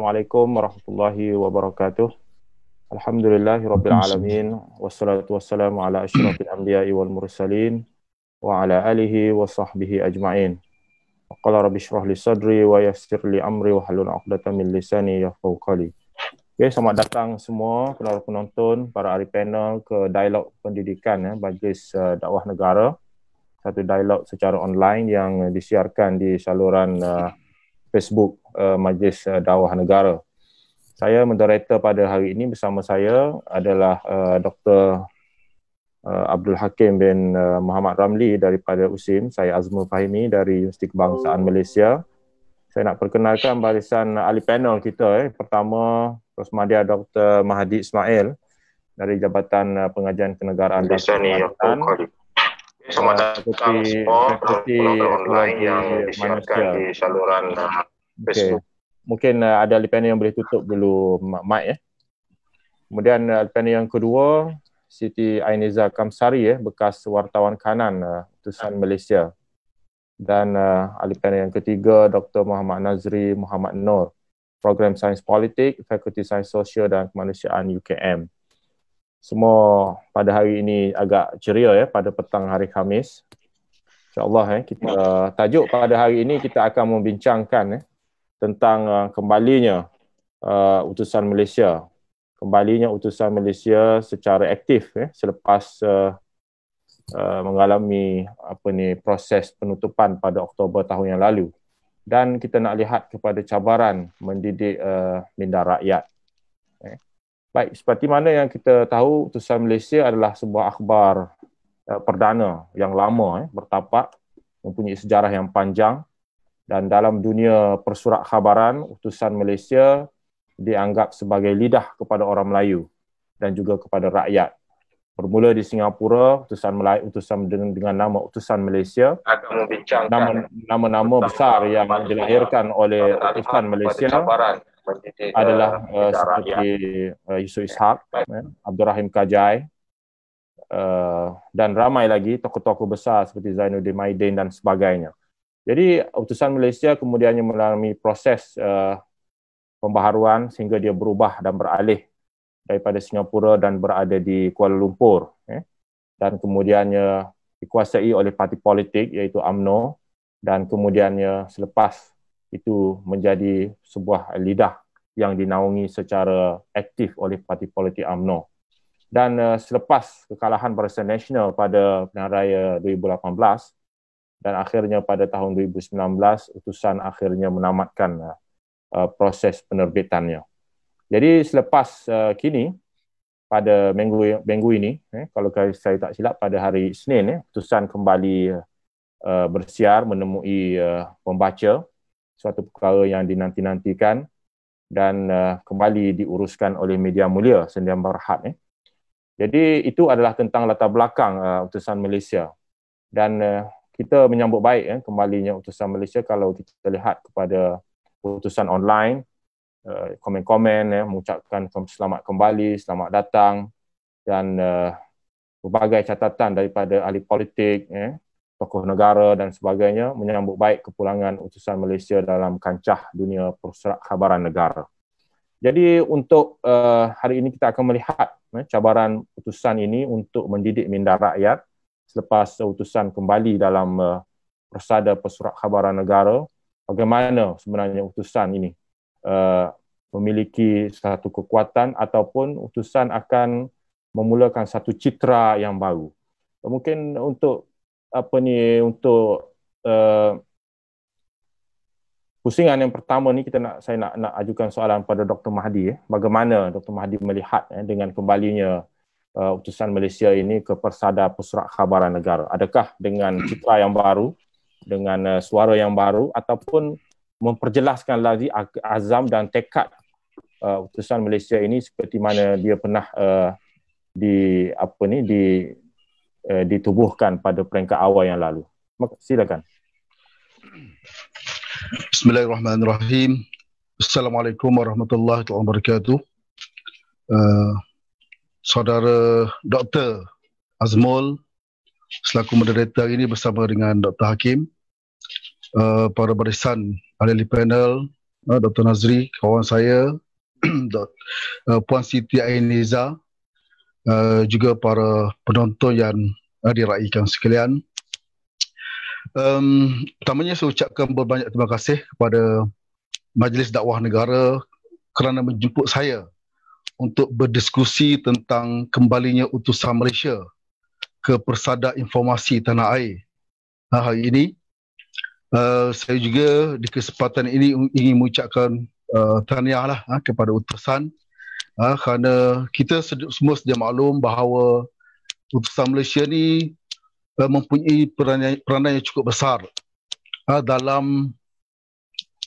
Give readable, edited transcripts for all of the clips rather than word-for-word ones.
Assalamualaikum warahmatullahi wabarakatuh. Alhamdulillahirabbil alamin wassalatu wassalamu ala asyrafil anbiya'i wal mursalin wa ala alihi wa sahbihi ajma'in. Qala rabbi shrah li sadri wa yassir li amri wa hlul 'uqdatam min lisani yafqahu qawli. Okay, selamat datang semua penonton, para ahli panel ke dialog pendidikan Majlis Dakwah Negara. Satu dialog secara online yang disiarkan di saluran Facebook Majlis Dakwah Negara. Saya moderator pada hari ini, bersama saya adalah Dr. Abdul Hakim bin Muhammad Ramli daripada USIM. Saya Azmul Fahimi dari Universiti Kebangsaan Malaysia. Saya nak perkenalkan barisan ahli panel kita. Pertama, Rosmadia Dr. Mahdi Ismail dari Jabatan Pengajian Kenegaraan dan Keselamatan. Seperti online yang disiarkan di saluran Facebook. Mungkin ada ahli panel yang boleh tutup dulu mic . Kemudian ahli panel yang kedua, Siti Ainiza Kamsari bekas wartawan kanan utusan Malaysia. Dan ahli panel yang ketiga, Dr. Muhammad Nazri Muhammad Nur, Program Sains Politik, Fakulti Sains Sosial dan Kemanusiaan UKM. Semua pada hari ini agak ceria pada petang hari Khamis. InsyaAllah kita tajuk pada hari ini kita akan membincangkan tentang kembalinya utusan Malaysia. Kembalinya utusan Malaysia secara aktif selepas mengalami proses penutupan pada Oktober tahun yang lalu. Dan kita nak lihat kepada cabaran mendidik minda rakyat. Baik, seperti mana yang kita tahu, utusan Malaysia adalah sebuah akhbar perdana yang lama bertapak, mempunyai sejarah yang panjang, dan dalam dunia persurat khabaran, utusan Malaysia dianggap sebagai lidah kepada orang Melayu dan juga kepada rakyat. Bermula di Singapura, utusan dengan nama Utusan Malaysia. Nama-nama besar yang dilahirkan oleh utusan Malaysia adalah seperti Yusof Ishak, Abdul Rahim Kajai, dan ramai lagi tokoh-tokoh besar seperti Zainuddin Maidin dan sebagainya. Jadi utusan Malaysia kemudiannya mengalami proses pembaharuan sehingga dia berubah dan beralih daripada Singapura dan berada di Kuala Lumpur, dan kemudiannya dikuasai oleh parti politik iaitu UMNO, dan kemudiannya selepas itu menjadi sebuah lidah yang dinaungi secara aktif oleh parti politik UMNO. Dan selepas kekalahan Barisan Nasional pada pilihan raya 2018 dan akhirnya pada tahun 2019, utusan akhirnya menamatkan proses penerbitannya. Jadi selepas kini, pada minggu ini, kalau saya tak silap pada hari Isnin, utusan kembali bersiar menemui pembaca, suatu perkara yang dinanti-nantikan dan kembali diuruskan oleh media mulia Sendian Berhad. Jadi itu adalah tentang latar belakang utusan Malaysia. Dan kita menyambut baik kembalinya utusan Malaysia kalau kita lihat kepada utusan online, komen-komen mengucapkan selamat kembali, selamat datang, dan berbagai catatan daripada ahli politik, tokoh negara dan sebagainya menyambut baik kepulangan utusan Malaysia dalam kancah dunia persurat khabaran negara. Jadi untuk hari ini kita akan melihat cabaran utusan ini untuk mendidik minda rakyat selepas utusan kembali dalam persada persurat khabaran negara. Bagaimana sebenarnya utusan ini memiliki satu kekuatan ataupun utusan akan memulakan satu citra yang baru. Mungkin untuk pusingan yang pertama ni saya nak ajukan soalan pada Dr. Mahdi. Bagaimana Dr. Mahdi melihat dengan kembalinya utusan Malaysia ini ke persada persurat khabaran negara? Adakah dengan citra yang baru, dengan suara yang baru, ataupun memperjelaskan lagi azam dan tekad utusan Malaysia ini seperti mana dia pernah ditubuhkan pada peringkat awal yang lalu? Silakan. Bismillahirrahmanirrahim. Assalamualaikum warahmatullahi wabarakatuh. Saudara Dr. Azmul selaku moderator ini bersama dengan Dr. Hakim, para barisan ahli panel Dr. Nazri, kawan saya, Puan Siti Ainiza, juga para penonton yang diraikan sekalian. Pertamanya saya ucapkan berbanyak terima kasih kepada Majlis Dakwah Negara kerana menjemput saya untuk berdiskusi tentang kembalinya utusan Malaysia ke Persada Informasi Tanah Air. Hari ini, saya juga di kesempatan ini ingin mengucapkan tahniah kepada utusan, kerana kita semua sedia maklum bahawa utusan Malaysia ni mempunyai peranan yang cukup besar dalam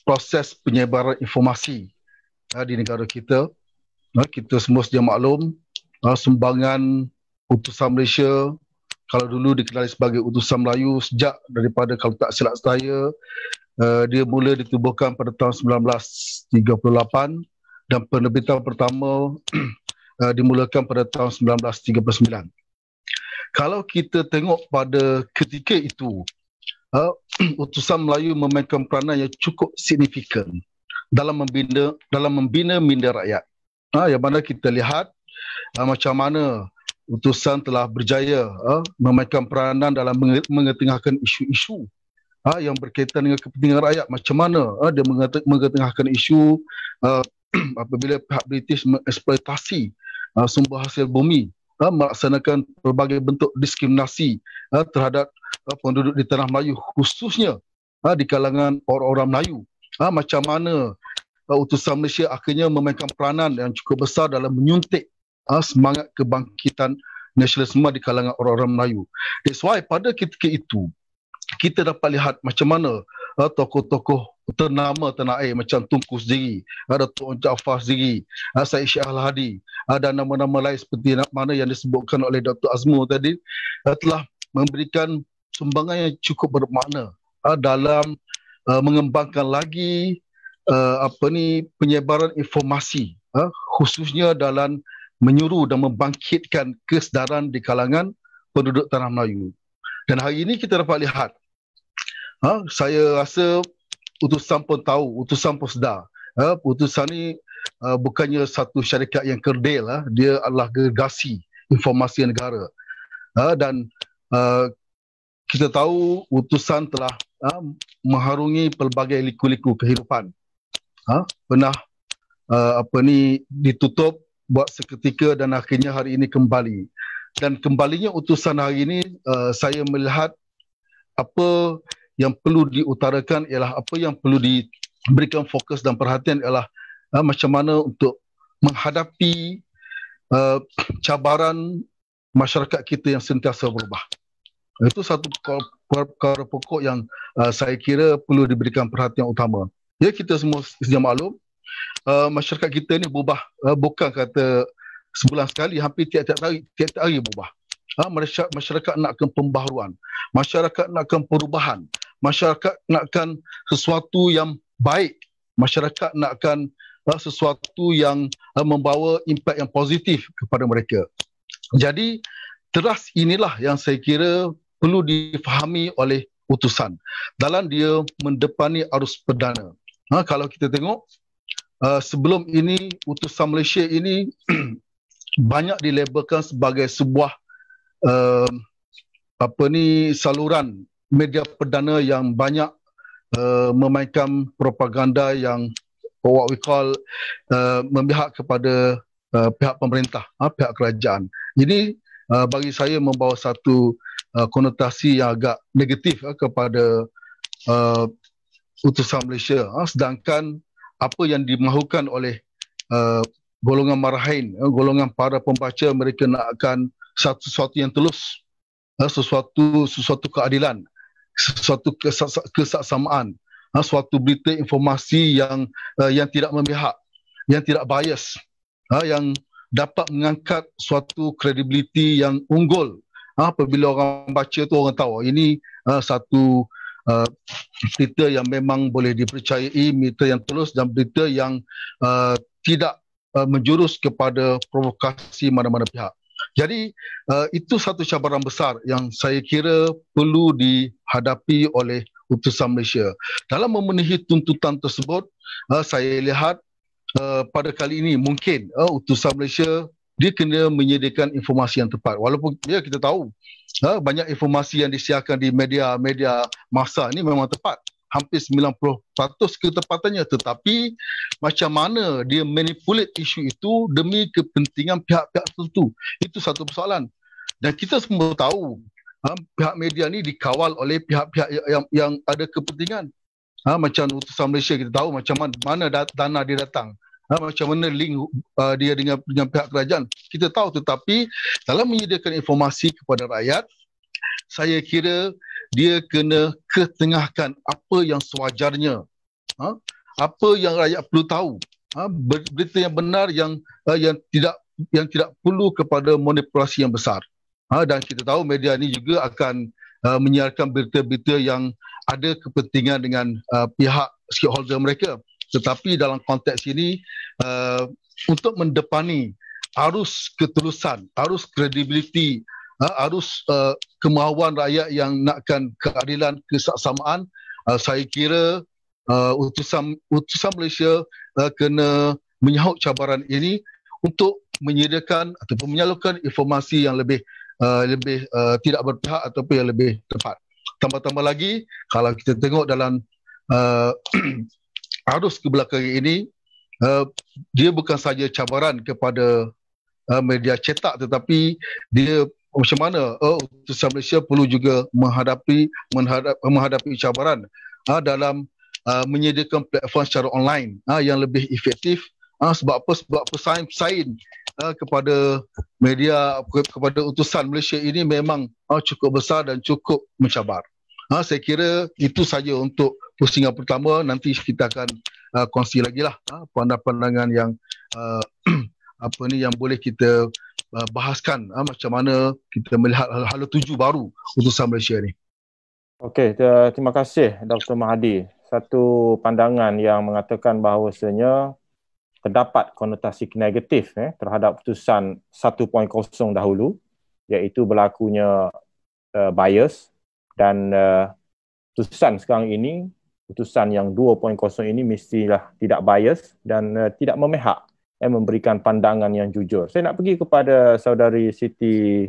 proses penyebaran informasi di negara kita. Kita semua sedia maklum sumbangan utusan Malaysia, kalau dulu dikenali sebagai utusan Melayu, sejak daripada, kalau tak silap saya, dia mula ditubuhkan pada tahun 1938 dan penerbitan pertama dimulakan pada tahun 1939. Kalau kita tengok pada ketika itu, utusan Melayu memainkan peranan yang cukup signifikan dalam membina minda rakyat. Yang mana kita lihat macam mana utusan telah berjaya memainkan peranan dalam mengetengahkan isu-isu yang berkaitan dengan kepentingan rakyat. Macam mana dia mengetengahkan isu apabila pihak British mengeksploitasi sumber hasil bumi, melaksanakan pelbagai bentuk diskriminasi terhadap penduduk di Tanah Melayu, khususnya di kalangan orang-orang Melayu. Macam mana utusan Malaysia akhirnya memainkan peranan yang cukup besar dalam menyuntik semangat kebangkitan nasionalisme di kalangan orang-orang Melayu. That's why pada ketika itu kita dapat lihat macam mana tokoh-tokoh ternama Tanah Air macam Tunku sendiri, Datuk Jaafar sendiri, Syed Syekh Al-Hadi, dan nama-nama lain seperti mana yang disebutkan oleh Dr. Azmul tadi, telah memberikan sumbangan yang cukup bermakna dalam mengembangkan lagi penyebaran informasi, khususnya dalam menyuruh dan membangkitkan kesedaran di kalangan penduduk Tanah Melayu. Dan hari ini kita dapat lihat, saya rasa utusan pun tahu, utusan pun sedar, utusan ni bukannya satu syarikat yang kerdil, dia adalah gergasi informasi negara. Dan kita tahu utusan telah mengharungi pelbagai liku-liku kehidupan. Pernah ditutup buat seketika dan akhirnya hari ini kembali. Dan kembalinya utusan hari ini, saya melihat apa yang perlu diutarakan ialah, apa yang perlu diberikan fokus dan perhatian ialah macam mana untuk menghadapi cabaran masyarakat kita yang sentiasa berubah. Itu satu perkara pokok yang saya kira perlu diberikan perhatian utama. Ya, kita semua sedia maklum, masyarakat kita ni berubah, bukan kata sebulan sekali, hampir tiap-tiap hari berubah. Masyarakat nakkan pembaharuan, masyarakat nakkan perubahan, masyarakat nakkan sesuatu yang baik, masyarakat nakkan sesuatu yang membawa impak yang positif kepada mereka. Jadi teras inilah yang saya kira perlu difahami oleh utusan dalam dia mendepani arus perdana. Kalau kita tengok, sebelum ini utusan Malaysia ini banyak dilabelkan sebagai sebuah saluran media perdana yang banyak memainkan propaganda yang what we call memihak kepada pihak pemerintah, pihak kerajaan. Ini bagi saya membawa satu konotasi yang agak negatif kepada utusan Malaysia. Sedangkan apa yang dimahukan oleh golongan marahin, golongan para pembaca, mereka nakkan sesuatu yang tulus, sesuatu keadilan, sesuatu kesaksamaan, suatu berita informasi yang tidak memihak, yang tidak bias, yang dapat mengangkat suatu kredibiliti yang unggul. Apabila orang baca tu, orang tahu ini satu berita yang memang boleh dipercayai, berita yang tulus dan berita yang tidak menjurus kepada provokasi mana-mana pihak. Jadi itu satu cabaran besar yang saya kira perlu dihadapi oleh utusan Malaysia. Dalam memenuhi tuntutan tersebut, saya lihat pada kali ini mungkin utusan Malaysia dia kena menyediakan informasi yang tepat. Walaupun kita tahu banyak informasi yang disiarkan di media massa ini memang tepat. Hampir 90% ketepatannya, tetapi macam mana dia manipulate isu itu demi kepentingan pihak-pihak tertentu, itu satu persoalan. Dan kita semua tahu pihak media ni dikawal oleh pihak-pihak yang ada kepentingan. Macam utusan Malaysia kita tahu macam mana dana dia datang, macam mana link dia dengan pihak kerajaan kita tahu, tetapi dalam menyediakan informasi kepada rakyat, saya kira dia kena ketengahkan apa yang sewajarnya, apa yang rakyat perlu tahu, berita yang benar yang tidak perlu kepada manipulasi yang besar. Dan kita tahu media ni juga akan menyiarkan berita-berita yang ada kepentingan dengan pihak stakeholder mereka. Tetapi dalam konteks ini, untuk mendepani arus ketulusan, arus kredibiliti, arus kemahuan rakyat yang nakkan keadilan, kesaksamaan, saya kira utusan Malaysia kena menyahut cabaran ini untuk menyediakan ataupun menyalurkan informasi yang lebih tidak berpihak ataupun yang lebih tepat. Tambah-tambah lagi, kalau kita tengok dalam arus kebelakangan ini, dia bukan saja cabaran kepada media cetak, tetapi dia macam mana utusan Malaysia perlu juga menghadapi cabaran dalam menyediakan platform secara online yang lebih efektif. Sebab apa pesaing kepada media, kepada utusan Malaysia ini memang cukup besar dan cukup mencabar. Saya kira itu saja untuk pusingan pertama. Nanti kita akan kongsi lagi lah pandangan-pandangan yang yang boleh kita bahaskan, macam mana kita melihat hala tuju baru utusan Malaysia ni. Okey, terima kasih Dr. Mahadi. Satu pandangan yang mengatakan bahawasanya terdapat konotasi negatif terhadap putusan 1.0 dahulu, iaitu berlakunya bias, dan putusan sekarang ini, putusan yang 2.0 ini mestilah tidak bias dan tidak memihak, memberikan pandangan yang jujur. Saya nak pergi kepada saudari Siti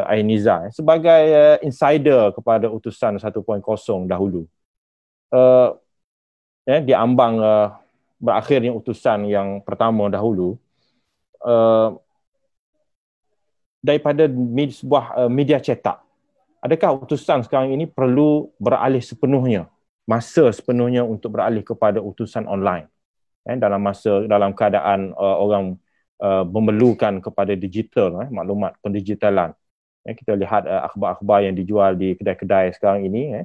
Ainiza sebagai insider kepada utusan 1.0 dahulu. Di ambang berakhirnya utusan yang pertama dahulu, daripada sebuah media cetak, adakah utusan sekarang ini perlu beralih sepenuhnya, masa sepenuhnya untuk beralih kepada utusan online? Dalam keadaan orang memerlukan kepada digital, maklumat pendigitalan. Kita lihat akhbar-akhbar yang dijual di kedai-kedai sekarang ini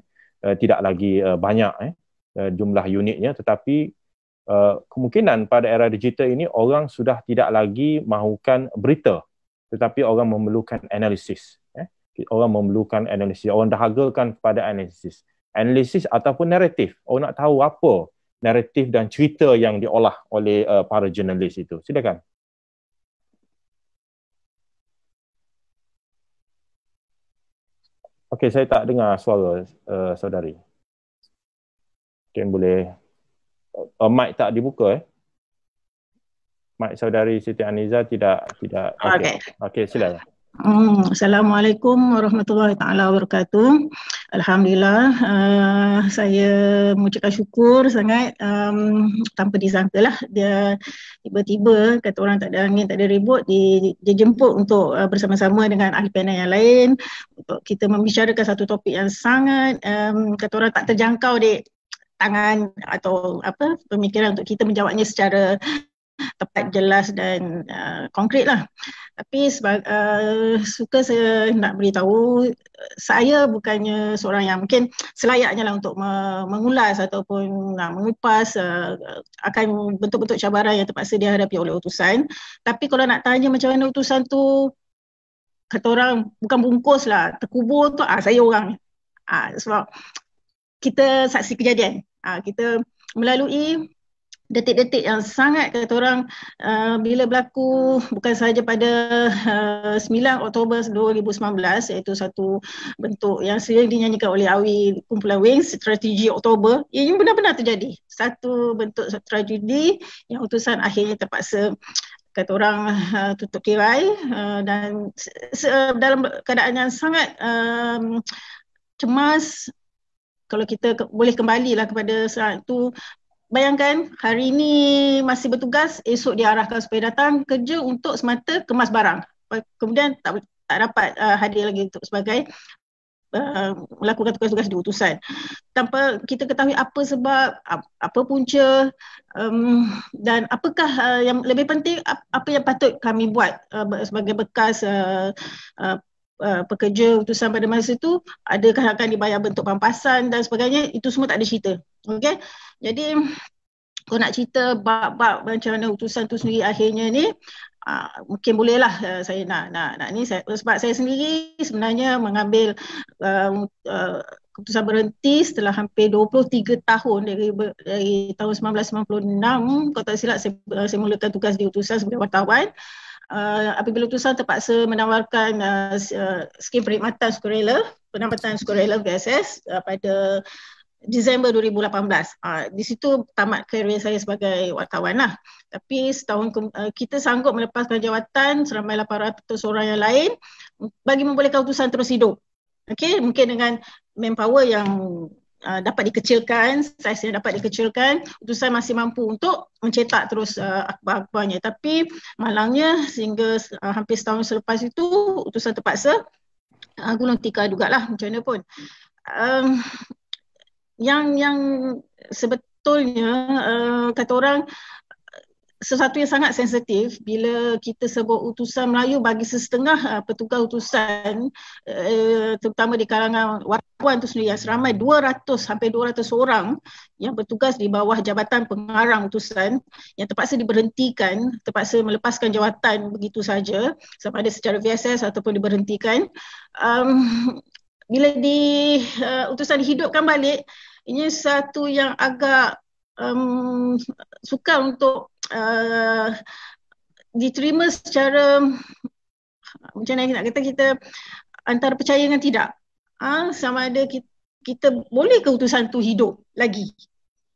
tidak lagi banyak jumlah unitnya, tetapi kemungkinan pada era digital ini orang sudah tidak lagi mahukan berita, tetapi orang memerlukan analisis. Orang memerlukan analisis, orang dahagakan kepada analisis ataupun naratif. Orang nak tahu apa naratif dan cerita yang diolah oleh para jurnalis itu. Silakan. Okey, saya tak dengar suara saudari. Mungkin boleh mic tak dibuka Mic saudari Siti Ainiza tidak. Okey, silakan. Assalamualaikum warahmatullahi taala wabarakatuh. Alhamdulillah, saya mengucapkan syukur sangat, tanpa disangkalah dia tiba-tiba kata orang tak ada angin tak ada ribut dia jemput untuk bersama-sama dengan ahli panel yang lain untuk kita membicarakan satu topik yang sangat kata orang tak terjangkau di tangan atau pemikiran untuk kita menjawabnya secara tepat, jelas dan konkret lah. Tapi suka saya nak beritahu, saya bukannya seorang yang mungkin selayaknya lah untuk mengulas ataupun mengupas akan bentuk-bentuk cabaran yang terpaksa dihadapi oleh utusan. Tapi kalau nak tanya macam mana utusan tu, kata orang bukan bungkus lah, terkubur tu, saya orang. Sebab kita saksi kejadian. Kita melalui detik-detik yang sangat kata orang bila berlaku bukan sahaja pada 9 Oktober 2019, iaitu satu bentuk yang sering dinyanyikan oleh AWI kumpulan Wings, strategi Oktober, ini benar-benar terjadi satu bentuk tragedi yang utusan akhirnya terpaksa kata orang tutup tirai dan dalam keadaan yang sangat cemas. Kalau kita boleh kembalilah kepada saat itu, bayangkan hari ini masih bertugas, esok diarahkan supaya datang kerja untuk semata kemas barang. Kemudian tak dapat hadir lagi untuk sebagai melakukan tugas-tugas di utusan. Tanpa kita ketahui apa sebab, apa punca dan apakah yang lebih penting, apa yang patut kami buat sebagai bekas pekerja utusan pada masa itu, adakah akan dibayar bentuk pampasan dan sebagainya, itu semua tak ada cerita. Okey. Jadi kalau nak cerita bab-bab macam mana utusan tu sendiri akhirnya ni, mungkin bolehlah saya nak ni sebab saya sendiri sebenarnya mengambil keputusan berhenti setelah hampir 23 tahun dari tahun 1996. Kalau tak silap saya mulakan tugas di utusan sebagai wartawan. Apabila utusan terpaksa menawarkan skim perkhidmatan sukarela, penambatan sukarela VSS pada Disember 2018. Di situ tamat kerjaya saya sebagai wartawan lah. Tapi setahun kita sanggup melepaskan jawatan seramai 800 orang yang lain bagi membolehkan utusan terus hidup. Okey, mungkin dengan manpower yang dapat dikecilkan, saiz yang dapat dikecilkan, utusan masih mampu untuk mencetak terus akhbar-akhbarnya. Tapi malangnya sehingga hampir setahun selepas itu utusan terpaksa gulung tikar jugalah macam mana pun. Yang sebetulnya kata orang sesuatu yang sangat sensitif bila kita sebut utusan Melayu bagi sesetengah petugas utusan, terutama di kalangan wartawan itu sendiri yang seramai 200 sampai 200 orang yang bertugas di bawah jabatan pengarang utusan yang terpaksa diberhentikan, terpaksa melepaskan jawatan begitu saja, sama ada secara VSS ataupun diberhentikan. Bila utusan dihidupkan balik, ini satu yang agak sukar untuk diterima secara macam mana nak kata, kita antara percaya dengan tidak. Sama ada kita boleh ke utusan tu hidup lagi,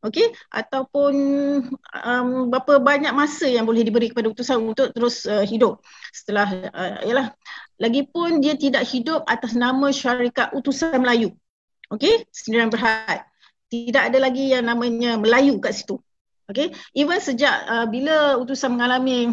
okey, ataupun berapa banyak masa yang boleh diberi kepada utusan untuk terus hidup setelah lagipun dia tidak hidup atas nama syarikat utusan Melayu, okey, sendirian berhad. Tidak ada lagi yang namanya Melayu kat situ. Okay? Even sejak bila utusan mengalami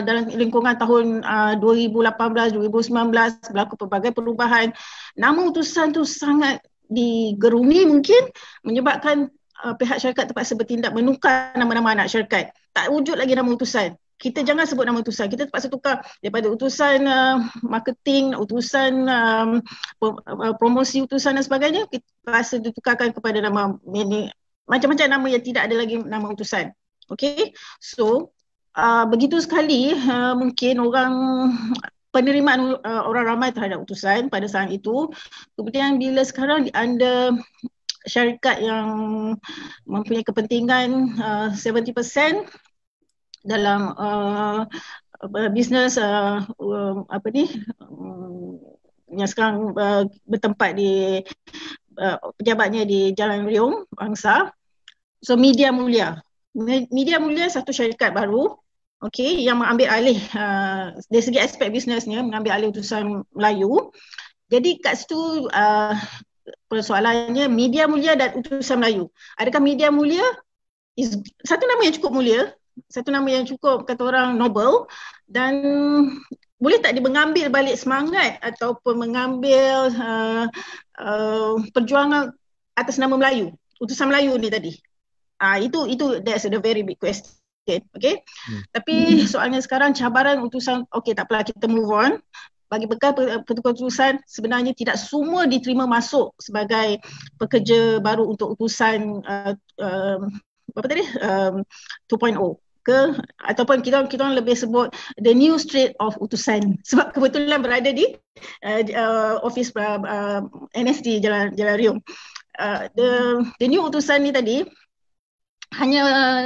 dalam lingkungan tahun 2018-2019 berlaku pelbagai perubahan, nama utusan tu sangat digeruni mungkin menyebabkan pihak syarikat terpaksa bertindak menukar nama-nama anak syarikat. Tak wujud lagi nama utusan. Kita jangan sebut nama utusan, kita terpaksa tukar daripada utusan marketing, utusan promosi utusan dan sebagainya, kita terpaksa ditukarkan kepada nama macam-macam nama yang tidak ada lagi nama utusan. Okay, so begitu sekali mungkin penerimaan orang ramai terhadap utusan pada saat itu. Kemudian bila sekarang anda syarikat yang mempunyai kepentingan 70% dalam bisnes yang sekarang bertempat di pejabatnya di Jalan Riung Bangsa. So Media Mulia satu syarikat baru, okey, yang mengambil alih dari segi aspek bisnesnya mengambil alih utusan Melayu. Jadi kat situ persoalannya Media Mulia dan utusan Melayu. Adakah Media Mulia satu nama yang cukup mulia, satu nama yang cukup kata orang noble, dan boleh tak dia mengambil balik semangat ataupun mengambil perjuangan atas nama Melayu, utusan Melayu ni tadi? Itu that's a very big question. Okay? Tapi soalnya sekarang cabaran utusan, okay, tak apalah, kita move on. Bagi bekal petugas utusan, sebenarnya tidak semua diterima masuk sebagai pekerja baru untuk utusan 2.0 ke, ataupun kita orang lebih sebut the new street of utusan, sebab kebetulan berada di office NSD Jalan Riung. The new utusan ni tadi hanya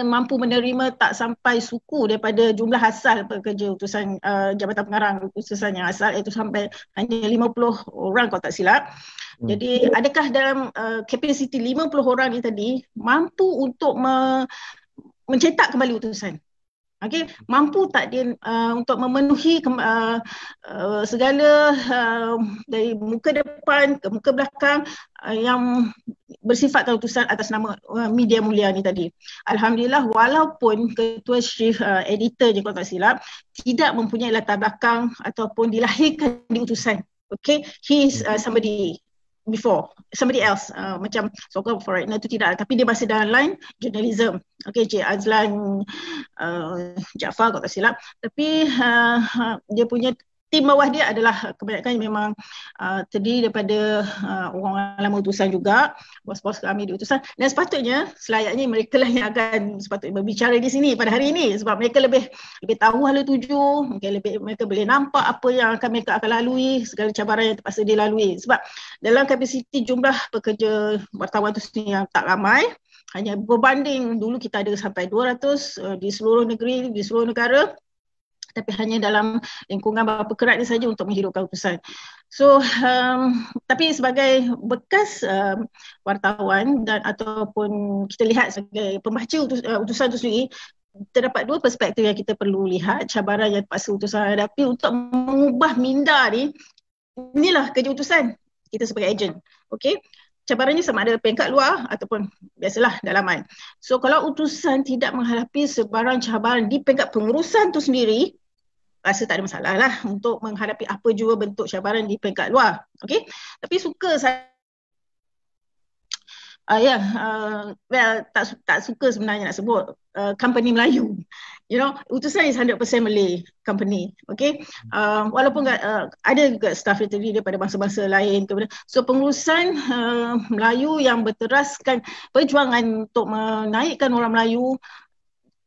mampu menerima tak sampai suku daripada jumlah asal pekerja utusan Jabatan Pengarang utusan yang asal, iaitu sampai hanya 50 orang kalau tak silap. Jadi adakah dalam kapasiti 50 orang ni tadi mampu untuk mencetak kembali utusan? Okey, mampu tak dia untuk memenuhi segala dari muka depan ke muka belakang yang bersifatkan utusan atas nama media mulia ni tadi. Alhamdulillah, walaupun ketua chief editor je kalau tak silap tidak mempunyai latar belakang ataupun dilahirkan di utusan. Okay, he is somebody else, macam soccer foreigner tu tidak, tapi dia masih dalam line journalism. Okay, Cik Azlan Jaafar kalau tak silap, tapi dia punya tim bawah dia adalah kebanyakan memang terdiri daripada orang lama utusan juga, bos-bos kami di utusan, dan sepatutnya selayaknya mereka lah yang akan sepatutnya berbicara di sini pada hari ini, sebab mereka lebih tahu hala tuju, mungkin mereka boleh nampak apa yang mereka akan lalui, segala cabaran yang terpaksa dilalui. Sebab dalam kapasiti jumlah pekerja wartawan tu sendiri yang tak ramai, hanya berbanding dulu kita ada sampai 200 di seluruh negeri, di seluruh negara, tapi hanya dalam lingkungan berapa kerat ni saja untuk menghidupkan utusan. So, tapi sebagai bekas wartawan dan ataupun kita lihat sebagai pembaca utusan itu sendiri, terdapat dua perspektif yang kita perlu lihat, cabaran yang terpaksa utusan hadapi untuk mengubah minda ni. Inilah kerja utusan kita sebagai ejen. Okey. Cabarannya sama ada peringkat luar ataupun biasalah dalaman. So kalau utusan tidak menghadapi sebarang cabaran di peringkat pengurusan tu sendiri, rasa tak ada masalah lah untuk menghadapi apa jua bentuk cabaran di peringkat luar. Okey. Tapi suka saya tak suka sebenarnya nak sebut company Melayu. You know, utusan is 100% Malay company. Okay. Walaupun ada juga staff yang terdiri daripada bangsa-bangsa lain. So pengurusan Melayu yang berteraskan perjuangan untuk menaikkan orang Melayu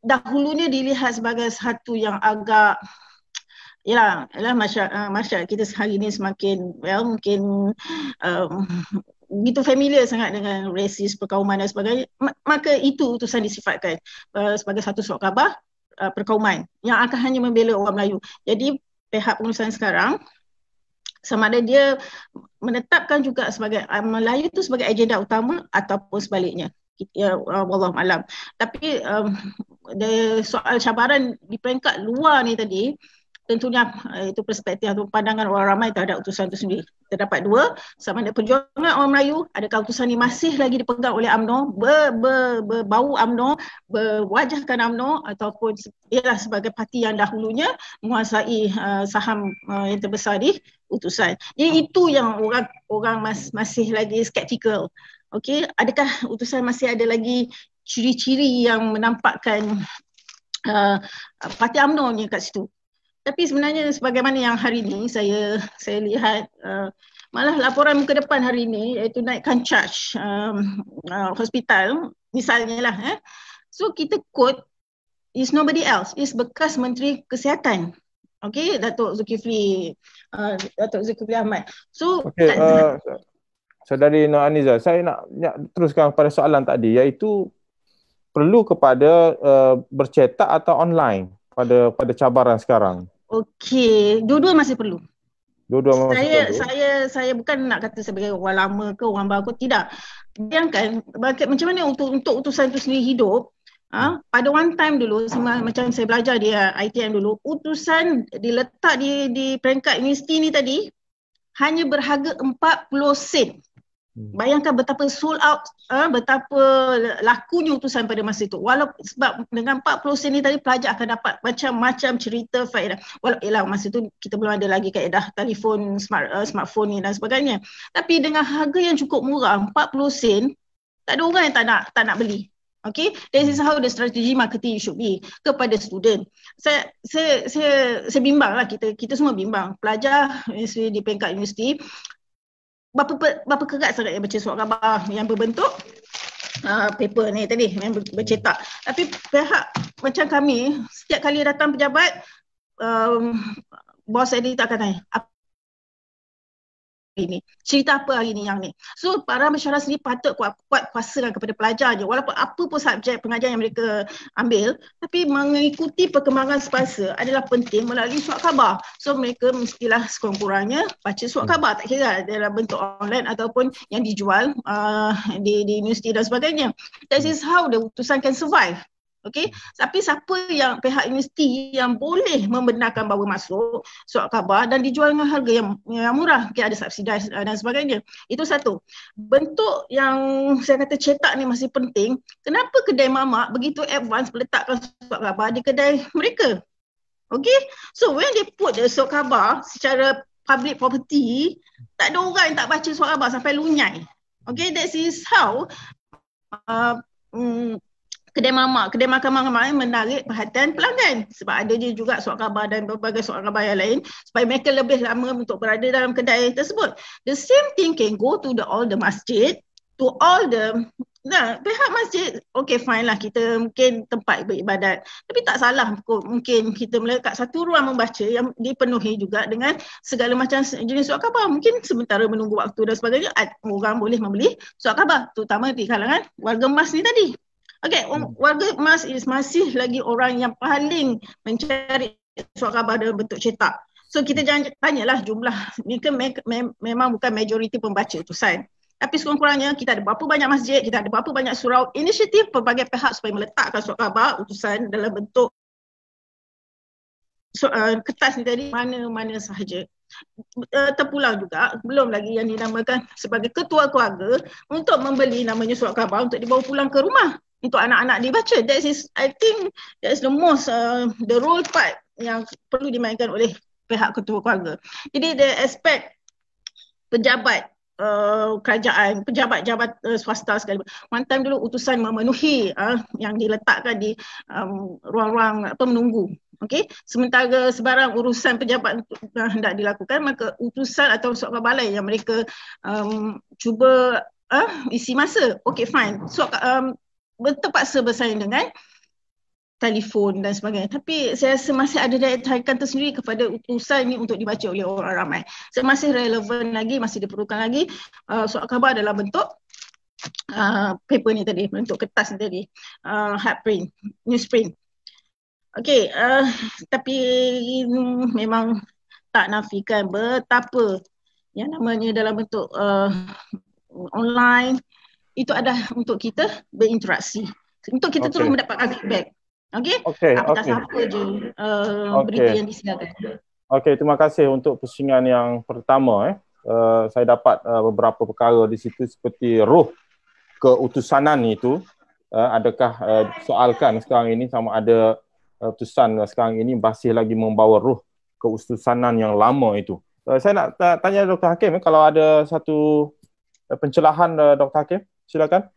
dahulunya dilihat sebagai satu yang agak masyarakat kita hari ini semakin mungkin begitu familiar sangat dengan rasis, perkauman dan sebagainya, maka itu utusan disifatkan sebagai satu surat khabar perkauman yang akan hanya membela orang Melayu. Jadi pihak pengurusan sekarang sama ada dia menetapkan juga sebagai Melayu itu sebagai agenda utama ataupun sebaliknya. Wallahu a'lam. Tapi soal cabaran di peringkat luar ni tadi, tentunya itu perspektif atau pandangan orang ramai terhadap utusan itu sendiri. Terdapat dua, sama ada perjuangan orang Melayu, adakah utusan ini masih lagi dipegang oleh UMNO, berbau UMNO, berwajahkan UMNO, ataupun ialah sebagai parti yang dahulunya menguasai saham yang terbesar di utusan. Jadi itu yang orang masih lagi skeptikal. Okey, adakah utusan masih ada lagi ciri-ciri yang menampakkan parti UMNO ni kat situ? Tapi sebenarnya sebagaimana yang hari ini saya lihat, malah laporan muka depan hari ini iaitu naikkan charge hospital misalnya lah. So kita quote, is nobody else, is bekas Menteri Kesihatan. Okay, Datuk Zulkifli Ahmad. So Saudari Nur Aniza, saya nak teruskan pada soalan tadi, iaitu perlu kepada bercetak atau online pada cabaran sekarang? Okey, dua-dua masih perlu. Dua-dua masih perlu. Saya bukan nak kata sebagai orang lama ke orang baru, tidak. Bayangkan macam mana untuk utusan itu sendiri hidup. Pada one time dulu, macam saya belajar di ITM dulu, utusan diletak di peringkat universiti ni tadi hanya berharga 40 sen. Bayangkan betapa sold out, betapa lakunya utusan pada masa itu. Sebab dengan 40 sen ni tadi pelajar akan dapat macam-macam cerita faedah. Masa itu kita belum ada lagi kaedah telefon, smartphone ni dan sebagainya. Tapi dengan harga yang cukup murah, 40 sen, tak ada orang yang tak nak beli. Okay, this is how the strategy marketing should be kepada student. Saya bimbang lah, kita semua bimbang. Pelajar di peringkat universiti, berapa kerat sangat yang baca surat khabar yang berbentuk paper ni tadi, yang bercetak. Tapi pihak macam kami, setiap kali datang pejabat, bos editor akan tanya, ni. Cerita apa hari ni yang ni. So para mesyuarat sendiri patut kuat kuasakan kepada pelajarnya, walaupun apa pun subjek pengajian yang mereka ambil, tapi mengikuti perkembangan semasa adalah penting melalui surat khabar. So mereka mestilah sekurang-kurangnya baca surat khabar, tak kira dalam bentuk online ataupun yang dijual di universiti dan sebagainya. That is how the utusan can survive. Okey, tapi siapa yang pihak universiti yang boleh membenarkan bahawa masuk surat khabar dan dijual dengan harga yang murah, okay, ada subsidis dan sebagainya. Itu satu. Bentuk yang saya kata cetak ni masih penting. Kenapa kedai mamak begitu advance meletakkan surat khabar di kedai mereka? Okay, so when they put the surat khabar secara public property, tak ada orang yang tak baca surat khabar sampai lunyai. Okay, that is how kedai mamak, kedai makan-makan menarik perhatian pelanggan, sebab ada je juga surat khabar dan berbagai surat khabar yang lain supaya mereka lebih lama untuk berada dalam kedai tersebut. The same thing can go to all the masjid, to all the pihak masjid. Okay, fine lah, kita mungkin tempat beribadat, tapi tak salah mungkin kita melekat satu ruang membaca yang dipenuhi juga dengan segala macam jenis surat khabar. Mungkin sementara menunggu waktu dan sebagainya, orang boleh membeli surat khabar, terutama di kalangan warga emas ni tadi. Okay, warga emas masih lagi orang yang paling mencari surat khabar dalam bentuk cetak. So kita jangan tanyalah jumlah, mereka memang bukan majoriti pembaca utusan. Tapi sekurang-kurangnya kita ada berapa banyak masjid, kita ada berapa banyak surau, inisiatif pelbagai pihak supaya meletakkan surat khabar utusan dalam bentuk kertas ni tadi mana-mana sahaja. Terpulang juga, belum lagi yang dinamakan sebagai ketua keluarga untuk membeli namanya surat khabar untuk dibawa pulang ke rumah untuk anak-anak dibaca. That is, I think that is the most the role part yang perlu dimainkan oleh pihak ketua keluarga. Jadi the aspek pejabat kerajaan, pejabat-jabat swasta sekali. One time dulu utusan memenuhi yang diletakkan di ruang-ruang menunggu. Okay? Sementara sebarang urusan pejabat hendak dilakukan, maka utusan atau surat khabar lain yang mereka cuba isi masa. Okay, fine. So, terpaksa bersaing dengan telefon dan sebagainya. Tapi saya rasa masih ada daya tarikan tersendiri kepada utusan ini untuk dibaca oleh orang ramai. So, masih relevan lagi, masih diperlukan lagi surat khabar dalam bentuk paper ni tadi, bentuk kertas ni tadi, hard print, newsprint. Okey, tapi memang tak nafikan betapa yang namanya dalam bentuk online itu adalah untuk kita berinteraksi, untuk kita terus mendapatkan feedback. Okey, tak siapa je berita yang disiarkan. Okey, terima kasih untuk pusingan yang pertama. Saya dapat beberapa perkara di situ seperti roh keutusanan itu. Adakah soalkan sekarang ini sama ada utusan sekarang ini masih lagi membawa roh keutusanan yang lama itu. Saya nak tanya Dr. Hakim, kalau ada satu pencerahan Dr. Hakim, silakan.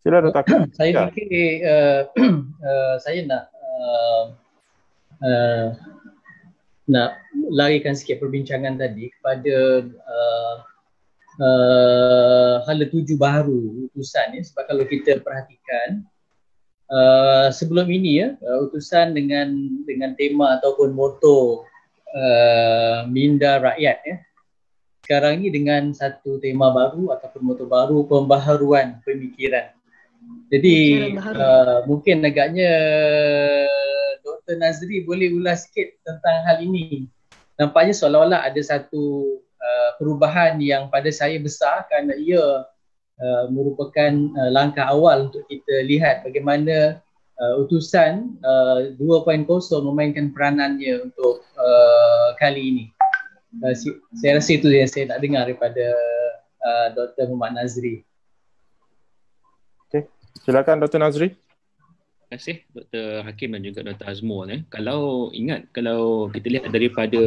Silakan Dr. Hakim. Saya fikir saya nak larikan sikit perbincangan tadi kepada hala tuju baru utusan ni, sebab kalau kita perhatikan sebelum ini utusan dengan tema ataupun moto minda rakyat sekarang ni dengan satu tema baru ataupun moto baru, pembaharuan pemikiran. Jadi mungkin agaknya Dr. Nazri boleh ulas sikit tentang hal ini. Nampaknya seolah-olah ada satu perubahan yang pada saya besar kerana ia merupakan langkah awal untuk kita lihat bagaimana utusan 2.0 memainkan peranannya untuk kali ini. Saya rasa itu yang saya nak dengar daripada Dr. Muhammad Nazri. Okay. Silakan Dr. Nazri. Terima kasih Dr. Hakim dan juga Dr. Azmul. Kalau kita lihat daripada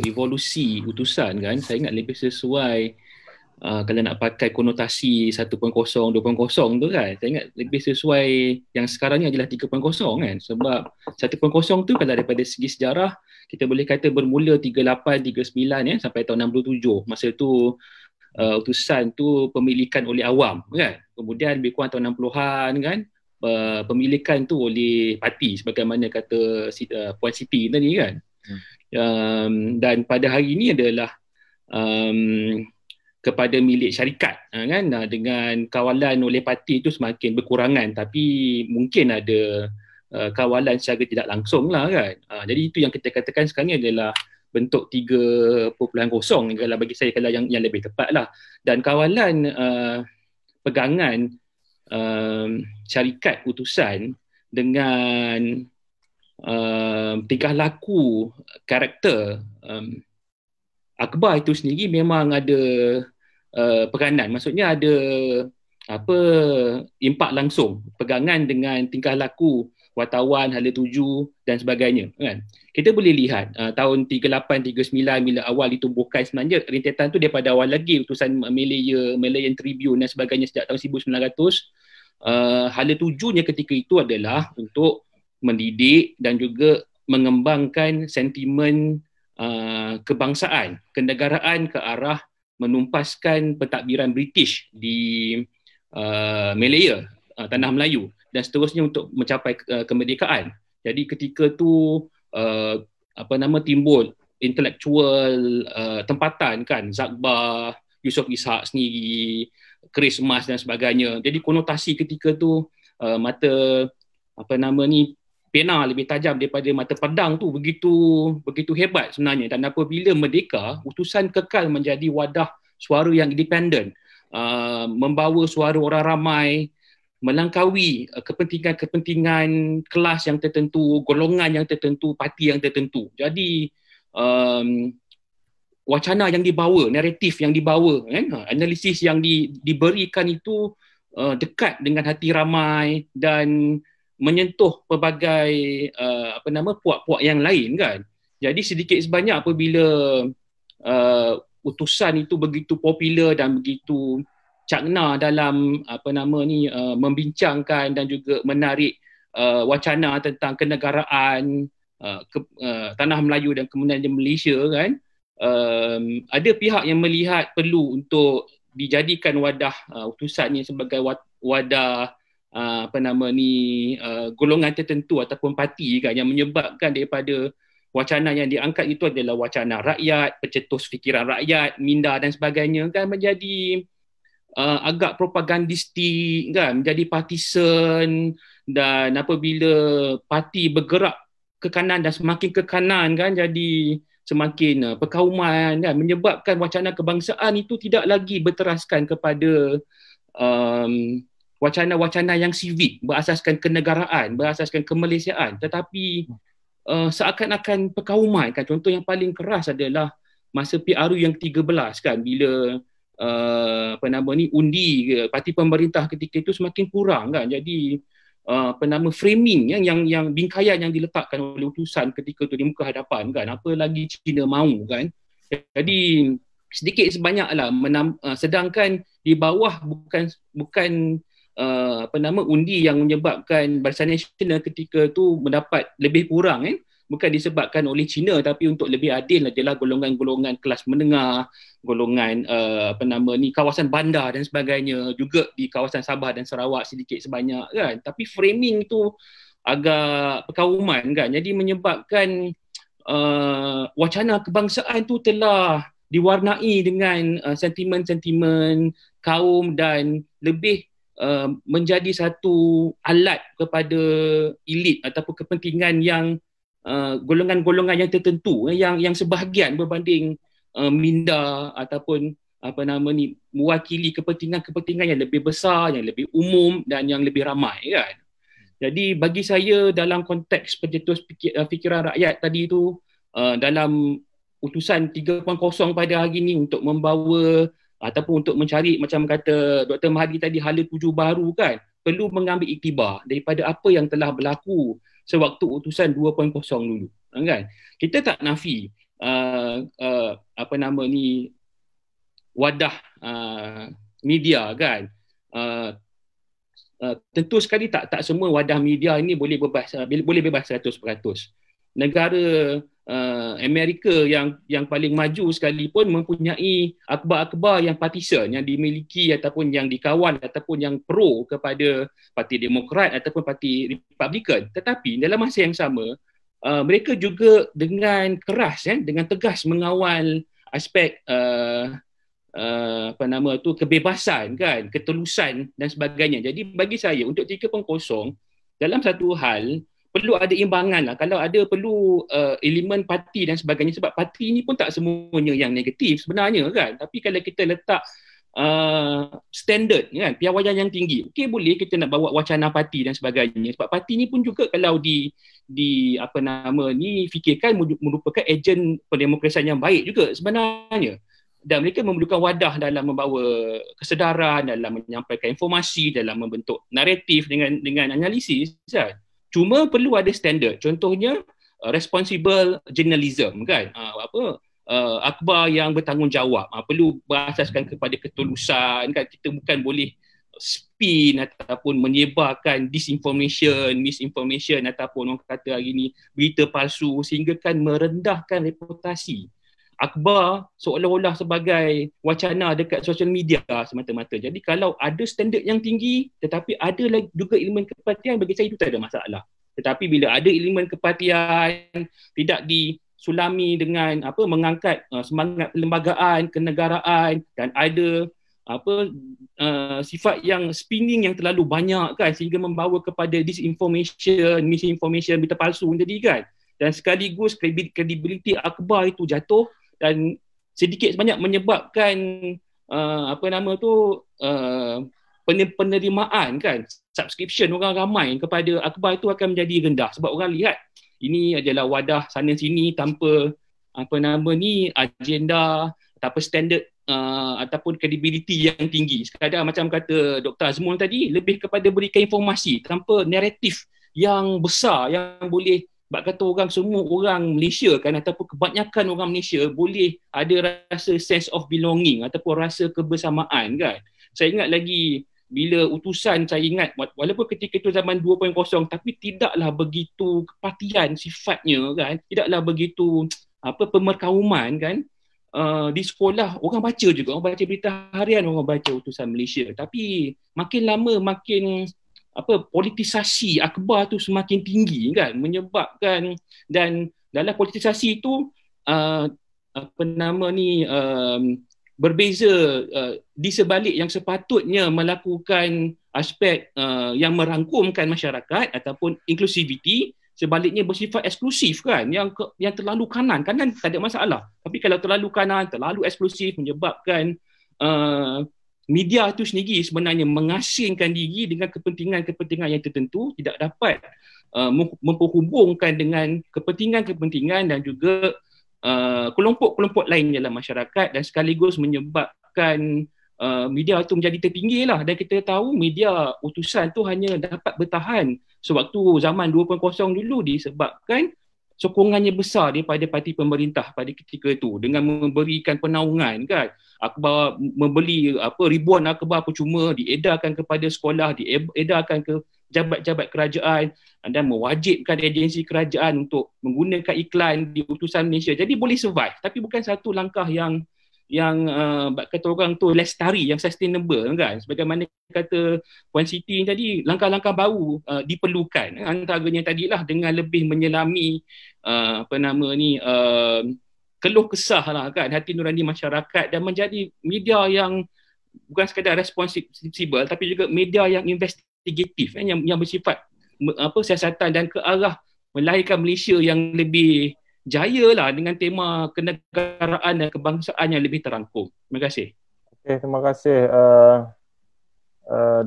evolusi utusan kan, saya ingat lebih sesuai kalau nak pakai konotasi 1.0, 2.0 tu kan, saya ingat lebih sesuai yang sekarang ni adalah 3.0 kan. Sebab 1.0 tu kalau daripada segi sejarah kita boleh kata bermula 38, 39 sampai tahun 67. Masa tu utusan tu pemilikan oleh awam kan. Kemudian lebih kurang tahun 60-an kan, pemilikan tu oleh parti sebagaimana kata Puan Siti tadi kan. Dan pada hari ini adalah kepada milik syarikat kan, dengan kawalan oleh parti itu semakin berkurangan, tapi mungkin ada kawalan secara tidak langsung lah kan. Jadi itu yang kita katakan sekarang ni adalah bentuk 3.0 kalau bagi saya, kalau yang lebih tepat lah. Dan kawalan pegangan syarikat utusan dengan tingkah laku karakter akhbar itu sendiri memang ada peranan. Maksudnya ada impak langsung pegangan dengan tingkah laku wartawan, hala tuju dan sebagainya kan. Kita boleh lihat tahun 38, 39 bila awal ditumbuhkan, sebenarnya rentetan tu daripada awal lagi, utusan Malayan Tribune dan sebagainya sejak tahun 1900. Hala tujunya ketika itu adalah untuk mendidik dan juga mengembangkan sentimen kebangsaan, kenegaraan ke arah menumpaskan pentadbiran British di Malaya, tanah Melayu, dan seterusnya untuk mencapai kemerdekaan. Jadi ketika tu timbul intelektual tempatan kan, Zakbar, Yusof Ishak sendiri, Chris Mas dan sebagainya. Jadi konotasi ketika tu mata pena lebih tajam daripada mata pedang tu begitu hebat sebenarnya. Dan apabila merdeka, utusan kekal menjadi wadah suara yang independen, membawa suara orang ramai, melangkaui kepentingan kelas yang tertentu, golongan yang tertentu, parti yang tertentu. Jadi wacana yang dibawa, naratif yang dibawa, kan, analisis yang diberikan itu dekat dengan hati ramai dan menyentuh pelbagai puak-puak yang lain kan. Jadi sedikit sebanyak apabila utusan itu begitu popular dan begitu cakna dalam membincangkan dan juga menarik wacana tentang kenegaraan tanah Melayu dan kemudian Malaysia kan, ada pihak yang melihat perlu untuk dijadikan wadah utusan ini sebagai wadah golongan tertentu ataupun parti kan, yang menyebabkan daripada wacana yang diangkat itu adalah wacana rakyat, pencetus fikiran rakyat, minda dan sebagainya kan, menjadi agak propagandistik kan, menjadi partisan. Dan apabila parti bergerak ke kanan dan semakin ke kanan kan, jadi semakin perkauman kan, menyebabkan wacana kebangsaan itu tidak lagi berteraskan kepada wacana-wacana yang sivik, berasaskan kenegaraan, berasaskan kemalaysiaan, tetapi seakan-akan perkauman kan. Contoh yang paling keras adalah masa PRU yang 13 kan, bila undi parti pemerintah ketika itu semakin kurang kan. Jadi framing yang bingkaian yang diletakkan oleh utusan ketika itu di muka hadapan kan, apa lagi Cina mahu kan. Jadi sedikit sebanyaklah sedangkan di bawah bukan undi yang menyebabkan Barisan Nasional ketika itu mendapat lebih kurang kan, bukan disebabkan oleh Cina, tapi untuk lebih adil adalah golongan-golongan kelas menengah, golongan kawasan bandar dan sebagainya, juga di kawasan Sabah dan Sarawak sedikit sebanyak kan. Tapi framing itu agak perkauman kan, jadi menyebabkan wacana kebangsaan itu telah diwarnai dengan sentimen-sentimen kaum dan lebih menjadi satu alat kepada elit ataupun kepentingan yang golongan-golongan yang tertentu yang sebahagian berbanding minda ataupun mewakili kepentingan-kepentingan yang lebih besar, yang lebih umum dan yang lebih ramai kan. Jadi bagi saya dalam konteks pencetus fikiran rakyat tadi itu, dalam utusan 3.0 pada hari ini untuk membawa ataupun untuk mencari, macam kata Dr. Mahathir tadi, hala tuju baru kan, perlu mengambil iktibar daripada apa yang telah berlaku sewaktu utusan 2.0 dulu kan. Kita tak nafi wadah media kan, tentu sekali tak semua wadah media ini boleh bebas 100%. Negara Amerika yang paling maju sekalipun mempunyai akhbar-akhbar yang partisan, yang dimiliki ataupun yang dikawal ataupun yang pro kepada Parti Demokrat ataupun Parti Republikan. Tetapi dalam masa yang sama, mereka juga dengan keras, dengan tegas mengawal aspek kebebasan, kan, ketulusan dan sebagainya. Jadi bagi saya untuk 3.0 dalam satu hal perlu ada imbangan lah. Kalau ada perlu elemen parti dan sebagainya, sebab parti ni pun tak semuanya yang negatif sebenarnya, kan. Tapi kalau kita letak standard, kan, piawaian yang tinggi, okey, boleh kita nak bawa wacana parti dan sebagainya. Sebab parti ni pun juga kalau fikirkan merupakan ejen pendemokrasian yang baik juga sebenarnya. Dan mereka memerlukan wadah dalam membawa kesedaran, dalam menyampaikan informasi, dalam membentuk naratif dengan analisis, kan. Cuma perlu ada standard. Contohnya responsible journalism, kan. Akhbar yang bertanggungjawab. Perlu berasaskan kepada ketulusan, kan. Kita bukan boleh spin ataupun menyebarkan disinformation, misinformation ataupun orang kata hari ni berita palsu sehingga kan merendahkan reputasi akhbar seolah-olah sebagai wacana dekat sosial media semata-mata. Jadi kalau ada standard yang tinggi tetapi ada lagi juga elemen kepartian, bagi saya itu tak ada masalah. Tetapi bila ada elemen kepartian tidak disulami dengan mengangkat semangat perlembagaan, kenegaraan, dan ada sifat yang spinning yang terlalu banyak, kan, sehingga membawa kepada disinformation, misinformation, berita palsu jadi, kan. Dan sekaligus kredibiliti akhbar itu jatuh dan sedikit sebanyak menyebabkan penerimaan, kan, subscription orang ramai kepada akhbar itu akan menjadi rendah sebab orang lihat ini adalah wadah sana sini tanpa agenda tanpa standard ataupun kredibiliti yang tinggi. Sekadar macam kata Dr. Azmul tadi, lebih kepada berikan informasi tanpa naratif yang besar yang boleh kata orang semua orang Malaysia, kan, ataupun kebanyakan orang Malaysia boleh ada rasa sense of belonging ataupun rasa kebersamaan, kan. Saya ingat lagi bila utusan, saya ingat walaupun ketika itu zaman 2.0 tapi tidaklah begitu kepartian sifatnya, kan. Tidaklah begitu pemerkauman, kan. Di sekolah orang baca juga, orang baca berita harian, orang baca utusan Malaysia. Tapi makin lama makin politisasi akhbar tu semakin tinggi, kan, menyebabkan, dan dalam politisasi itu berbeza di sebalik yang sepatutnya melakukan aspek yang merangkumkan masyarakat ataupun inklusiviti, sebaliknya bersifat eksklusif, kan, yang terlalu kanan tak ada masalah, tapi kalau terlalu kanan, terlalu eksklusif menyebabkan media itu sendiri sebenarnya mengasingkan diri dengan kepentingan-kepentingan yang tertentu, tidak dapat memperhubungkan dengan kepentingan-kepentingan dan juga kelompok-kelompok lain dalam masyarakat, dan sekaligus menyebabkan media itu menjadi tertinggi lah. Dan kita tahu media utusan tu hanya dapat bertahan sewaktu zaman 2.0 dulu disebabkan sokongannya besar daripada parti pemerintah pada ketika itu dengan memberikan penaungan, kan. Akhbar membeli ribuan akhbar percuma diedarkan kepada sekolah, diedarkan ke jabat-jabat kerajaan dan mewajibkan agensi kerajaan untuk menggunakan iklan di utusan Malaysia. Jadi boleh survive, tapi bukan satu langkah yang kata orang tu lestari, yang sustainable, kan. Sebagaimana kata Puan Siti tadi, langkah-langkah baru diperlukan. Antaranya tadilah dengan lebih menyelami keluh kesah lah, kan, hati nurani masyarakat, dan menjadi media yang bukan sekadar responsibel tapi juga media yang investigatif, yang bersifat siasatan dan ke arah melahirkan Malaysia yang lebih jaya lah dengan tema kenegaraan dan kebangsaan yang lebih terangkum. Terima kasih. Okay, terima kasih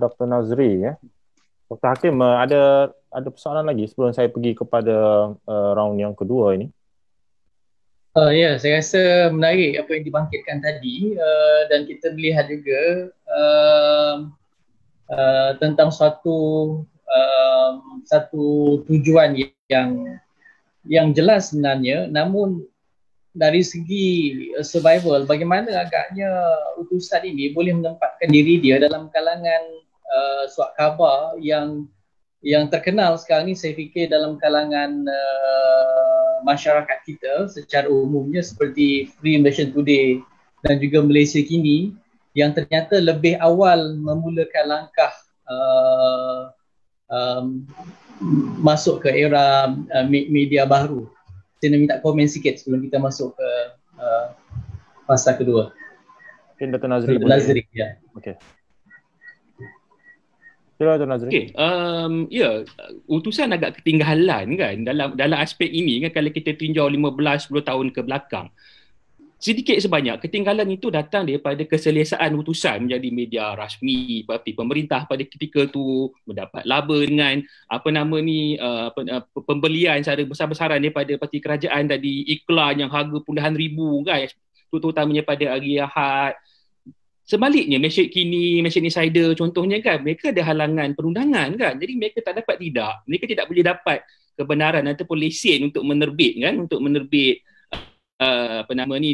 Dr. Nazri. Dr. Hakim, ada persoalan lagi sebelum saya pergi kepada round yang kedua ini? Ya, saya rasa menarik apa yang dibangkitkan tadi, dan kita melihat juga tentang satu tujuan yang jelas sebenarnya, namun dari segi survival, bagaimana agaknya utusan ini boleh menempatkan diri dia dalam kalangan suat khabar yang yang terkenal sekarang ni saya fikir dalam kalangan masyarakat kita secara umumnya seperti Free Malaysia Today dan juga Malaysia Kini yang ternyata lebih awal memulakan langkah masuk ke era media baru. Saya nak minta komen sikit sebelum kita masuk ke fasa kedua. Mungkin Dr. Nazri Nazri, ya. Okey. Sila Dr. Nazri. Okey, utusan agak ketinggalan kan dalam aspek ini kan. Kalau kita tinjau 15-10 tahun ke belakang, sedikit sebanyak ketinggalan itu datang daripada keselesaan utusan menjadi media rasmi. Berarti pemerintah pada ketika itu mendapat laba dengan pembelian secara besar-besaran daripada parti kerajaan tadi, iklan yang harga puluhan ribu kan, terutamanya pada hari Ahad. Sebaliknya Malaysia Kini, Malaysia Insider contohnya kan, mereka ada halangan perundangan kan. Jadi mereka tak dapat mereka tidak boleh dapat kebenaran ataupun lesen untuk menerbit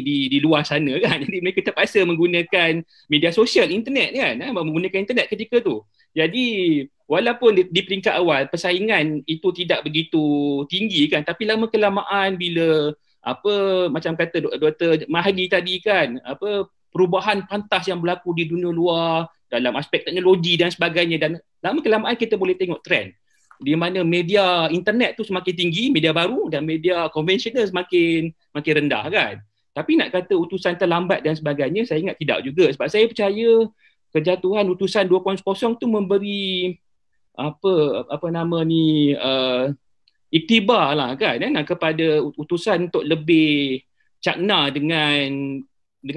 di luar sana kan. Jadi mereka terpaksa menggunakan media sosial, internet kan, menggunakan internet ketika tu. Jadi walaupun di peringkat awal persaingan itu tidak begitu tinggi kan, tapi lama kelamaan bila macam kata Dr. Mahdi tadi kan, perubahan pantas yang berlaku di dunia luar dalam aspek teknologi dan sebagainya, dan lama kelamaan kita boleh tengok trend di mana media internet tu semakin tinggi, media baru, dan media konvensional semakin rendah kan. Tapi nak kata utusan terlambat dan sebagainya, saya ingat tidak juga, sebab saya percaya kejatuhan utusan 2.0 tu memberi iktibar lah kan, kepada utusan untuk lebih cakna dengan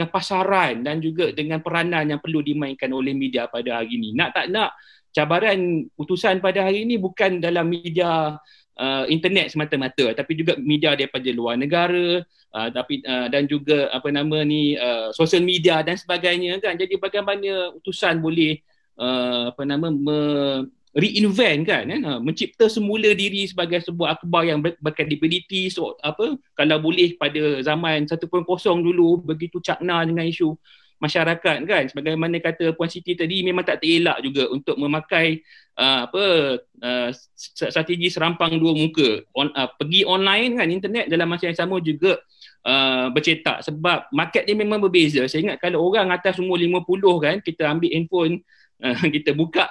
pasaran dan juga dengan peranan yang perlu dimainkan oleh media pada hari ini. Nak tak nak, cabaran utusan pada hari ini bukan dalam media internet semata-mata, tapi juga media daripada luar negara, dan juga sosial media dan sebagainya kan. Jadi bagaimana utusan boleh reinvent kan, mencipta semula diri sebagai sebuah akhbar yang berkredibiliti. Kalau boleh pada zaman 1.0 dulu begitu cakna dengan isu masyarakat kan, sebagaimana kata Puan Siti tadi, memang tak terelak juga untuk memakai strategi serampang dua muka, pergi online kan, internet, dalam masa yang sama juga bercetak, sebab market dia memang berbeza. Saya ingat kalau orang atas umur 50 kan, kita ambil handphone, kita buka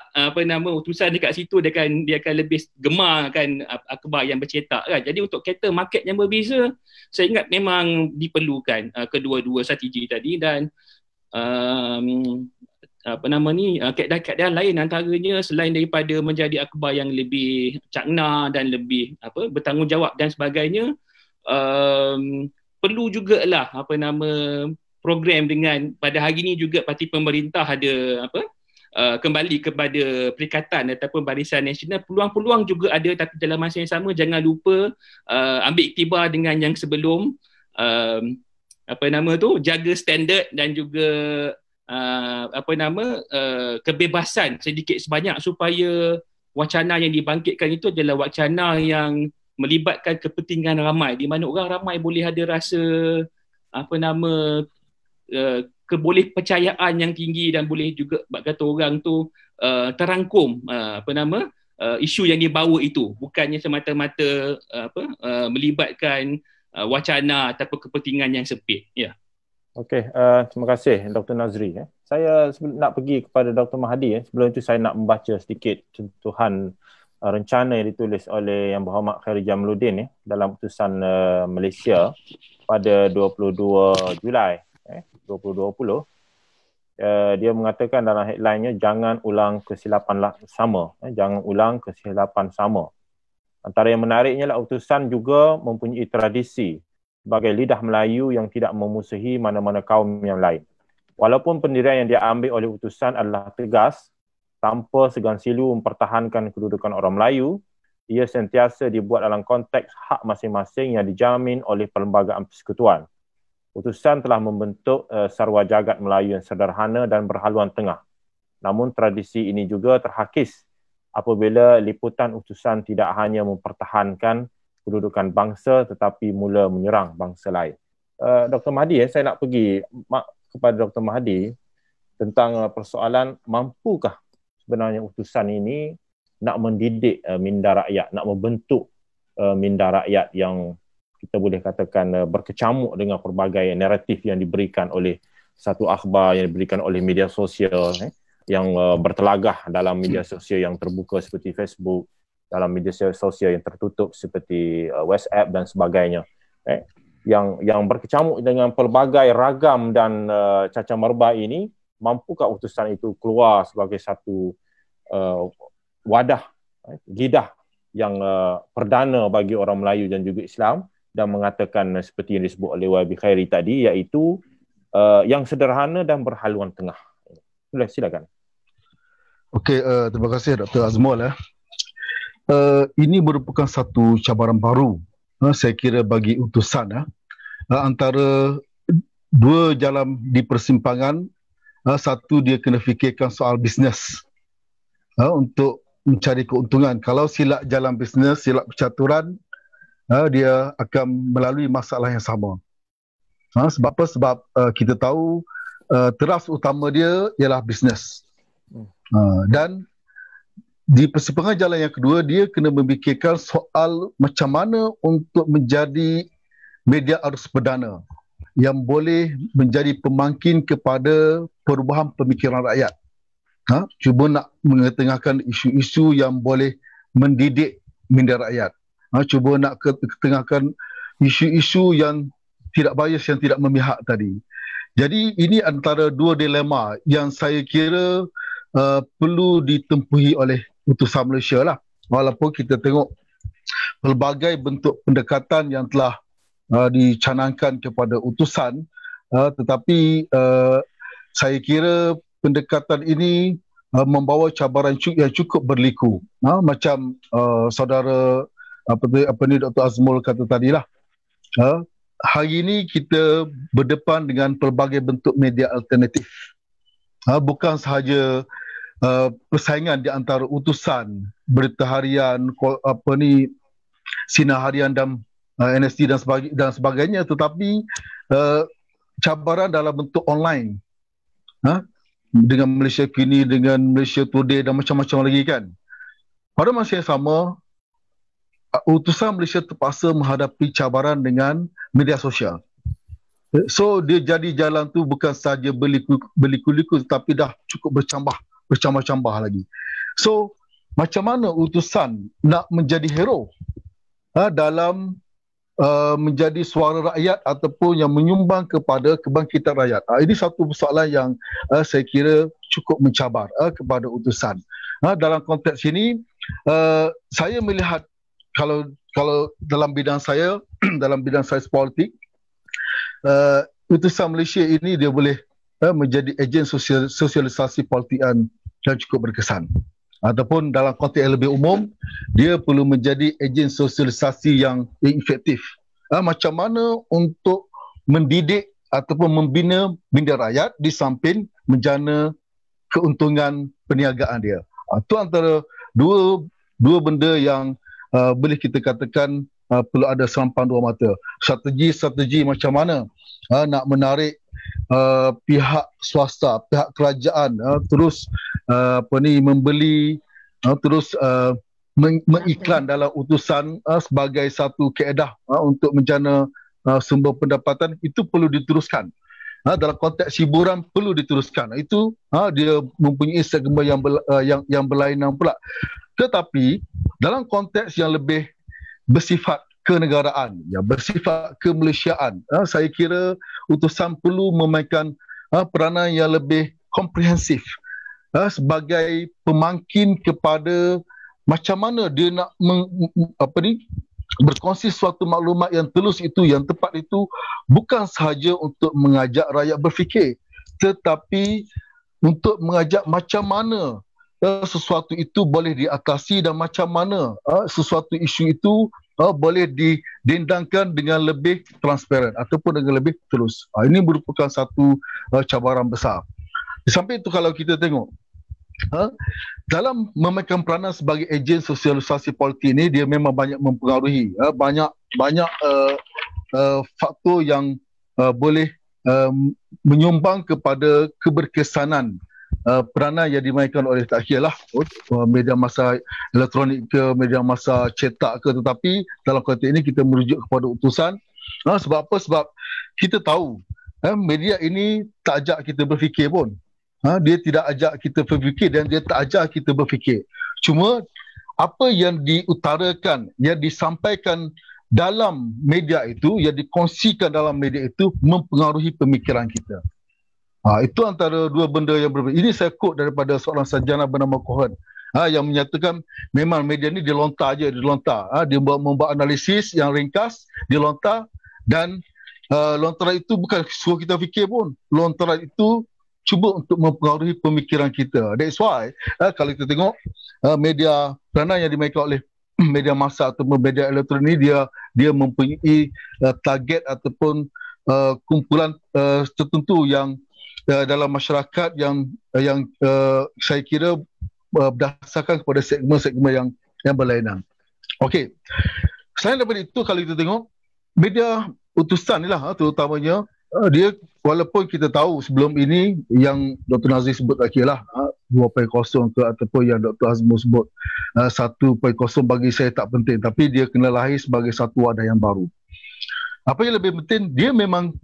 utusan dekat situ, dia akan lebih gemar kan akhbar yang bercetak kan. Jadi untuk kata market yang berbeza, saya ingat memang diperlukan kedua-dua strategi tadi. Dan keadaan lain antaranya, selain daripada menjadi akhbar yang lebih cakna dan lebih bertanggungjawab dan sebagainya, perlu jugalah program dengan pada hari ini juga parti pemerintah ada kembali kepada Perikatan ataupun Barisan Nasional. Peluang-peluang juga ada, tapi dalam masa yang sama jangan lupa ambil iktibar dengan yang sebelum, jaga standard dan juga kebebasan sedikit sebanyak, supaya wacana yang dibangkitkan itu adalah wacana yang melibatkan kepentingan ramai, di mana orang ramai boleh ada rasa keboleh percayaan yang tinggi, dan boleh juga kata orang tu terangkum isu yang dibawa itu, bukannya semata-mata melibatkan wacana ataupun kepentingan yang sempit. Ya. Okey, terima kasih Dr. Nazri. Saya nak pergi kepada Dr. Mahdi. Sebelum itu saya nak membaca sedikit sentuhan rencana yang ditulis oleh Yang Berhormat Khairi Jamaluddin dalam utusan Malaysia pada 22 Julai 2020. Dia mengatakan dalam headline-nya, jangan ulang kesilapan sama. Jangan ulang kesilapan sama. Antara yang menariknya lah, utusan juga mempunyai tradisi sebagai lidah Melayu yang tidak memusuhi mana-mana kaum yang lain. Walaupun pendirian yang diambil oleh utusan adalah tegas, tanpa segan silu mempertahankan kedudukan orang Melayu, ia sentiasa dibuat dalam konteks hak masing-masing yang dijamin oleh Perlembagaan Persekutuan. Utusan telah membentuk sarwa jagat Melayu yang sederhana dan berhaluan tengah. Namun tradisi ini juga terhakis apabila liputan utusan tidak hanya mempertahankan kedudukan bangsa tetapi mula menyerang bangsa lain. Dr. Mahdi, saya nak pergi kepada Dr. Mahdi tentang persoalan, mampukah sebenarnya utusan ini nak mendidik minda rakyat, nak membentuk minda rakyat yang kita boleh katakan berkecamuk dengan pelbagai naratif yang diberikan oleh satu akhbar, yang diberikan oleh media sosial, yang bertelagah dalam media sosial yang terbuka seperti Facebook, dalam media sosial yang tertutup seperti WhatsApp dan sebagainya, yang berkecamuk dengan pelbagai ragam dan cacamerba ini. Mampukah utusan itu keluar sebagai satu wadah, lidah yang perdana bagi orang Melayu dan juga Islam, dan mengatakan seperti yang disebut oleh YB Khairi tadi, iaitu yang sederhana dan berhaluan tengah. Silakan. Okey, terima kasih Dr. Azmul. Ini merupakan satu cabaran baru, saya kira, bagi utusan antara dua jalan di persimpangan. Satu, dia kena fikirkan soal bisnes untuk mencari keuntungan. Kalau silap jalan bisnes, silap percaturan, dia akan melalui masalah yang sama. Sebab apa? Sebab kita tahu teras utama dia ialah bisnes. Dan di persimpangan jalan yang kedua, dia kena memikirkan soal macam mana untuk menjadi media arus perdana yang boleh menjadi pemangkin kepada perubahan pemikiran rakyat. Cuba nak mengetengahkan isu-isu yang boleh mendidik minda rakyat. Cuba nak ketengahkan isu-isu yang tidak bias, yang tidak memihak tadi. Jadi ini antara dua dilema yang saya kira perlu ditempuhi oleh utusan Malaysia lah. Walaupun kita tengok pelbagai bentuk pendekatan yang telah dicanangkan kepada utusan, tetapi saya kira pendekatan ini membawa cabaran yang cukup berliku. Macam saudara Dr. Azmul kata tadilah, hari ini kita berdepan dengan pelbagai bentuk media alternatif. Bukan sahaja persaingan di antara utusan, berita harian, sinar harian dan NST dan sebagainya, tetapi cabaran dalam bentuk online, dengan Malaysia Kini, dengan Malaysia Today dan macam-macam lagi kan. Pada masa yang sama, utusan Malaysia terpaksa menghadapi cabaran dengan media sosial. So dia jadi jalan tu bukan saja berliku-liku, tetapi dah cukup bercambah-cambah lagi. So macam mana utusan nak menjadi hero dalam menjadi suara rakyat ataupun yang menyumbang kepada kebangkitan rakyat? Ini satu persoalan yang saya kira cukup mencabar kepada utusan. Dalam konteks ini, saya melihat kalau dalam bidang saya dalam bidang sains politik, utusan Malaysia ini dia boleh menjadi ejen sosialisasi politik yang cukup berkesan. Ataupun dalam konteks yang lebih umum, dia perlu menjadi ejen sosialisasi yang efektif. Macam mana untuk mendidik ataupun membina minda rakyat di samping menjana keuntungan perniagaan dia. Itu antara dua benda yang boleh kita katakan perlu ada serampan dua mata. Strategi macam mana nak menarik pihak swasta, pihak kerajaan terus membeli, terus mengiklan dalam utusan sebagai satu kaedah untuk menjana sumber pendapatan. Itu perlu diteruskan. Dalam konteks hiburan perlu diteruskan. Itu dia mempunyai segmen yang berlainan pula. Tetapi dalam konteks yang lebih bersifat kenegaraan, bersifat kemalaysiaan, saya kira utusan perlu memainkan peranan yang lebih komprehensif sebagai pemangkin kepada macam mana dia nak berkongsi suatu maklumat yang telus itu, yang tepat itu, bukan sahaja untuk mengajak rakyat berfikir, tetapi untuk mengajak macam mana sesuatu itu boleh diatasi dan macam mana sesuatu isu itu boleh didendangkan dengan lebih transparan ataupun dengan lebih telus. Ini merupakan satu cabaran besar. Di samping itu, kalau kita tengok dalam memainkan peranan sebagai ejen sosialisasi politik ini, dia memang banyak mempengaruhi banyak faktor yang boleh menyumbang kepada keberkesanan peranan yang dimainkan oleh tak kira lah media masa elektronik ke, media masa cetak ke, tetapi dalam konteks ini kita merujuk kepada utusan. Sebab apa? Sebab kita tahu media ini tak ajak kita berfikir pun. Dia tidak ajak kita berfikir dan dia tak ajak kita berfikir. Cuma apa yang diutarakan, yang disampaikan dalam media itu, yang dikongsikan dalam media itu mempengaruhi pemikiran kita. Itu antara dua benda yang berbeza. Ini saya quote daripada seorang sarjana bernama Cohen yang menyatakan memang media ni dia lontar je, dia membuat analisis yang ringkas, dia lontar, dan lontaran itu bukan suruh kita fikir pun. Lontaran itu cuba untuk mempengaruhi pemikiran kita. That's why kalau kita tengok media peranan yang dimainkan oleh media massa atau media elektronik ni, dia mempunyai target ataupun kumpulan tertentu yang dalam masyarakat yang saya kira berdasarkan kepada segmen-segmen yang berlainan. Okey. Selain daripada itu, kalau kita tengok media utusan ni lah terutamanya, dia walaupun kita tahu sebelum ini yang Dr. Nazir sebut tadi lah 2.0 ke ataupun yang Dr. Azmur sebut 1.0, bagi saya tak penting, tapi dia kena lahir sebagai satu wadah yang baru. Apa yang lebih penting, dia memang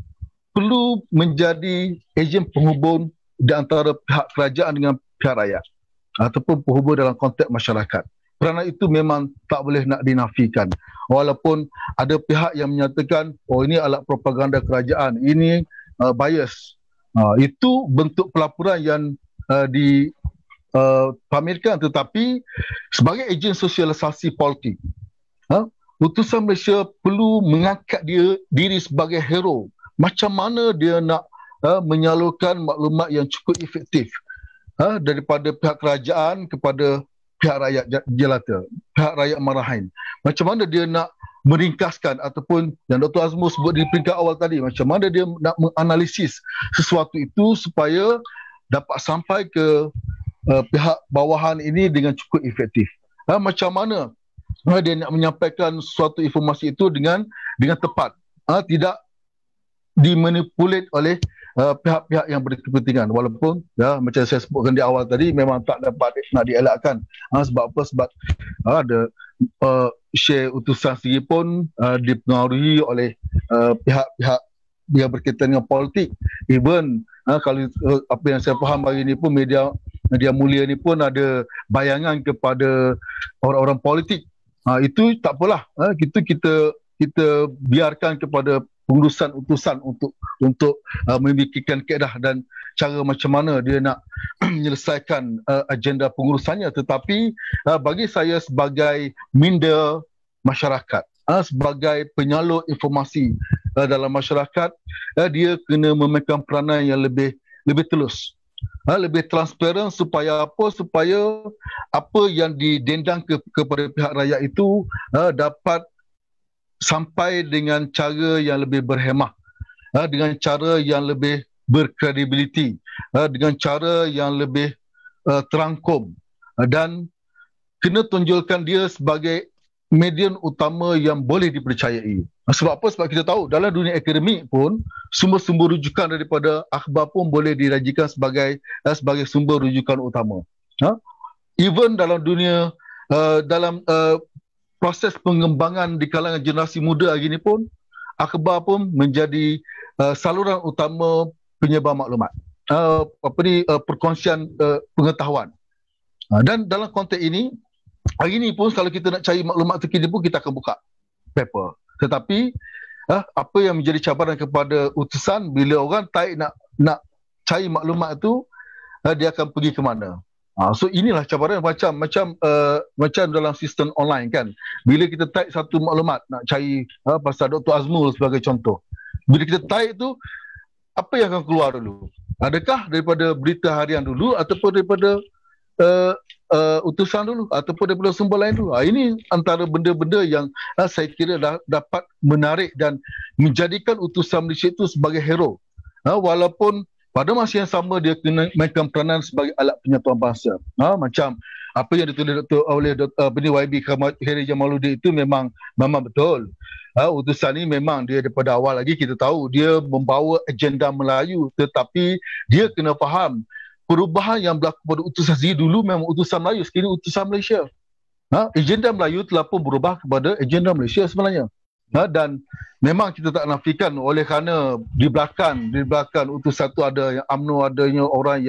perlu menjadi ejen penghubung di antara pihak kerajaan dengan pihak rakyat ataupun penghubung dalam konteks masyarakat. Peranan itu memang tak boleh nak dinafikan. Walaupun ada pihak yang menyatakan, ini alat propaganda kerajaan, ini bias. Itu bentuk pelaporan yang dipamerkan, tetapi sebagai ejen sosialisasi politik, utusan Malaysia perlu mengangkat diri sebagai hero. Macam mana dia nak menyalurkan maklumat yang cukup efektif daripada pihak kerajaan kepada pihak rakyat jelata, pihak rakyat marahin. Macam mana dia nak meringkaskan, ataupun yang Dr. Azmur sebut di peringkat awal tadi, macam mana dia nak menganalisis sesuatu itu supaya dapat sampai ke pihak bawahan ini dengan cukup efektif. Macam mana dia nak menyampaikan suatu informasi itu dengan tepat, tidak dimanipulat oleh pihak-pihak yang berkepentingan. Walaupun macam saya sebutkan di awal tadi, memang tak dapat nak dielakkan. Sebab apa? Sebab ada share utusan sendiri pun dipengaruhi oleh pihak-pihak yang berkaitan dengan politik. Even kalau apa yang saya faham hari ini pun, media mulia ni pun ada bayangan kepada orang-orang politik. Itu tak apalah. Kita biarkan kepada pengurusan utusan untuk memikirkan kaedah dan cara macam mana dia nak menyelesaikan agenda pengurusannya. Tetapi bagi saya sebagai minda masyarakat, sebagai penyalur informasi dalam masyarakat, dia kena memainkan peranan yang lebih telus, lebih transparan, supaya apa yang didendang kepada pihak rakyat itu dapat sampai dengan cara yang lebih berhemah, dengan cara yang lebih berkredibiliti, dengan cara yang lebih terangkum, dan kena tunjulkan dia sebagai medium utama yang boleh dipercayai. Sebab apa? Sebab kita tahu dalam dunia akademik pun sumber-sumber rujukan daripada akhbar pun boleh dirajikan sebagai sumber rujukan utama. Even dalam dunia proses pengembangan di kalangan generasi muda hari ini pun, akhbar pun menjadi saluran utama penyebar maklumat, perkongsian pengetahuan. Dan dalam konteks ini, hari ini pun kalau kita nak cari maklumat terkini pun kita akan buka paper. Tetapi apa yang menjadi cabaran kepada utusan, bila orang tarik nak cari maklumat itu, dia akan pergi ke mana? So inilah cabaran, macam dalam sistem online kan. Bila kita type satu maklumat, nak cari pasal Dr. Azmur sebagai contoh, bila kita type tu, apa yang akan keluar dulu? Adakah daripada berita harian dulu, ataupun daripada utusan dulu, ataupun daripada sumber lain dulu? Ini antara benda-benda yang saya kira dapat menarik dan menjadikan utusan Malaysia itu sebagai hero. Walaupun pada masa yang sama dia kena mainkan peranan sebagai alat penyatuan bangsa. Macam apa yang ditulis oleh YB Khairi Jamaluddin itu memang betul. Utusan ini memang dia daripada awal lagi kita tahu dia membawa agenda Melayu, tetapi dia kena faham perubahan yang berlaku pada utusan sendiri dulu memang utusan Melayu, sekarang utusan Malaysia. Agenda Melayu telah pun berubah kepada agenda Malaysia sebenarnya. Dan memang kita tak nafikan oleh kerana di belakang utusan itu ada yang UMNO, adanya orang